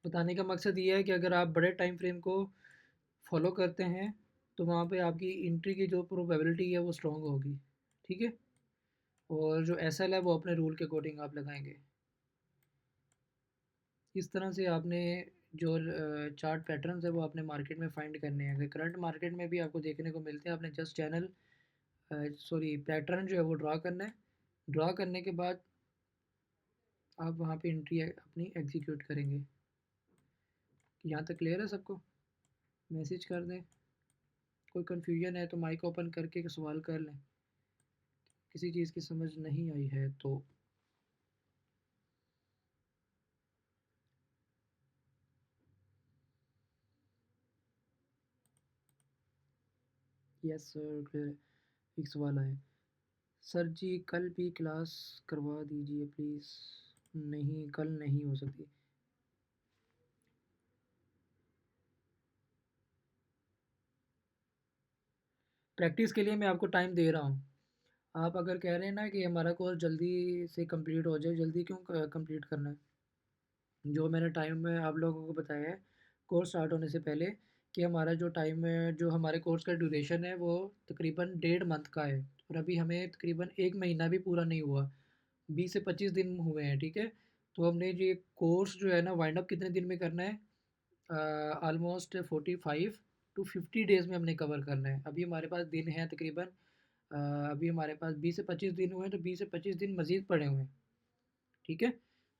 [SPEAKER 1] बताने का मकसद ये है कि अगर आप बड़े टाइम फ्रेम को फॉलो करते हैं तो वहाँ पे आपकी एंट्री की जो प्रोबेबिलिटी है वो स्ट्रॉन्ग होगी, ठीक है। और जो एसएल है वो अपने रूल के अकॉर्डिंग आप लगाएंगे। इस तरह से आपने जो चार्ट पैटर्न्स है वो आपने मार्केट में फाइंड करने हैं। अगर करंट मार्केट में भी आपको देखने को मिलते हैं, आपने जस्ट चैनल सॉरी पैटर्न जो है वो ड्रा करना है। ड्रा करने के बाद आप वहाँ पे एंट्री अपनी एग्जीक्यूट करेंगे। यहाँ तक क्लियर है सबको? मैसेज कर दें, कोई कन्फ्यूजन है तो माइक ओपन करके सवाल कर लें। किसी चीज़ की समझ नहीं आई है तो यस सर, एक सवाल आया, सर जी कल भी क्लास करवा दीजिए प्लीज़। नहीं, कल नहीं हो सकती। प्रैक्टिस के लिए मैं आपको टाइम दे रहा हूँ। आप अगर कह रहे हैं ना कि हमारा कोर्स जल्दी से कंप्लीट हो जाए, जल्दी क्यों कंप्लीट करना है? जो मैंने टाइम में आप लोगों को बताया है कोर्स स्टार्ट होने से पहले, कि हमारा जो टाइम है, जो हमारे कोर्स का ड्यूरेशन है वो तकरीबन 1.5 मंथ का है। और अभी हमें तकरीबन 1 महीना भी पूरा नहीं हुआ, 20 से 25 दिन हुए हैं, ठीक है। तो हमने ये कोर्स जो है ना वाइंड अप कितने दिन में करना है? ऑलमोस्ट 45 to 50 डेज़ में हमने कवर करना है। अभी हमारे पास दिन हैं तकरीबन अभी हमारे पास 20 से 25 दिन हुए हैं, तो 20 से 25 दिन मज़ीद पड़े हुए हैं, ठीक है।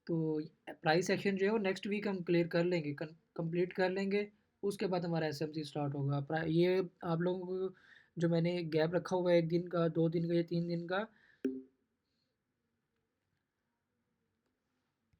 [SPEAKER 1] तो प्राइस सेक्शन जो है वो नेक्स्ट वीक हम क्लियर कर लेंगे, कंप्लीट कर लेंगे। उसके बाद हमारा एसएमसी स्टार्ट होगा। ये आप लोगों को जो मैंने गैप रखा हुआ है 1 दिन का, 2 दिन का या 3 दिन का,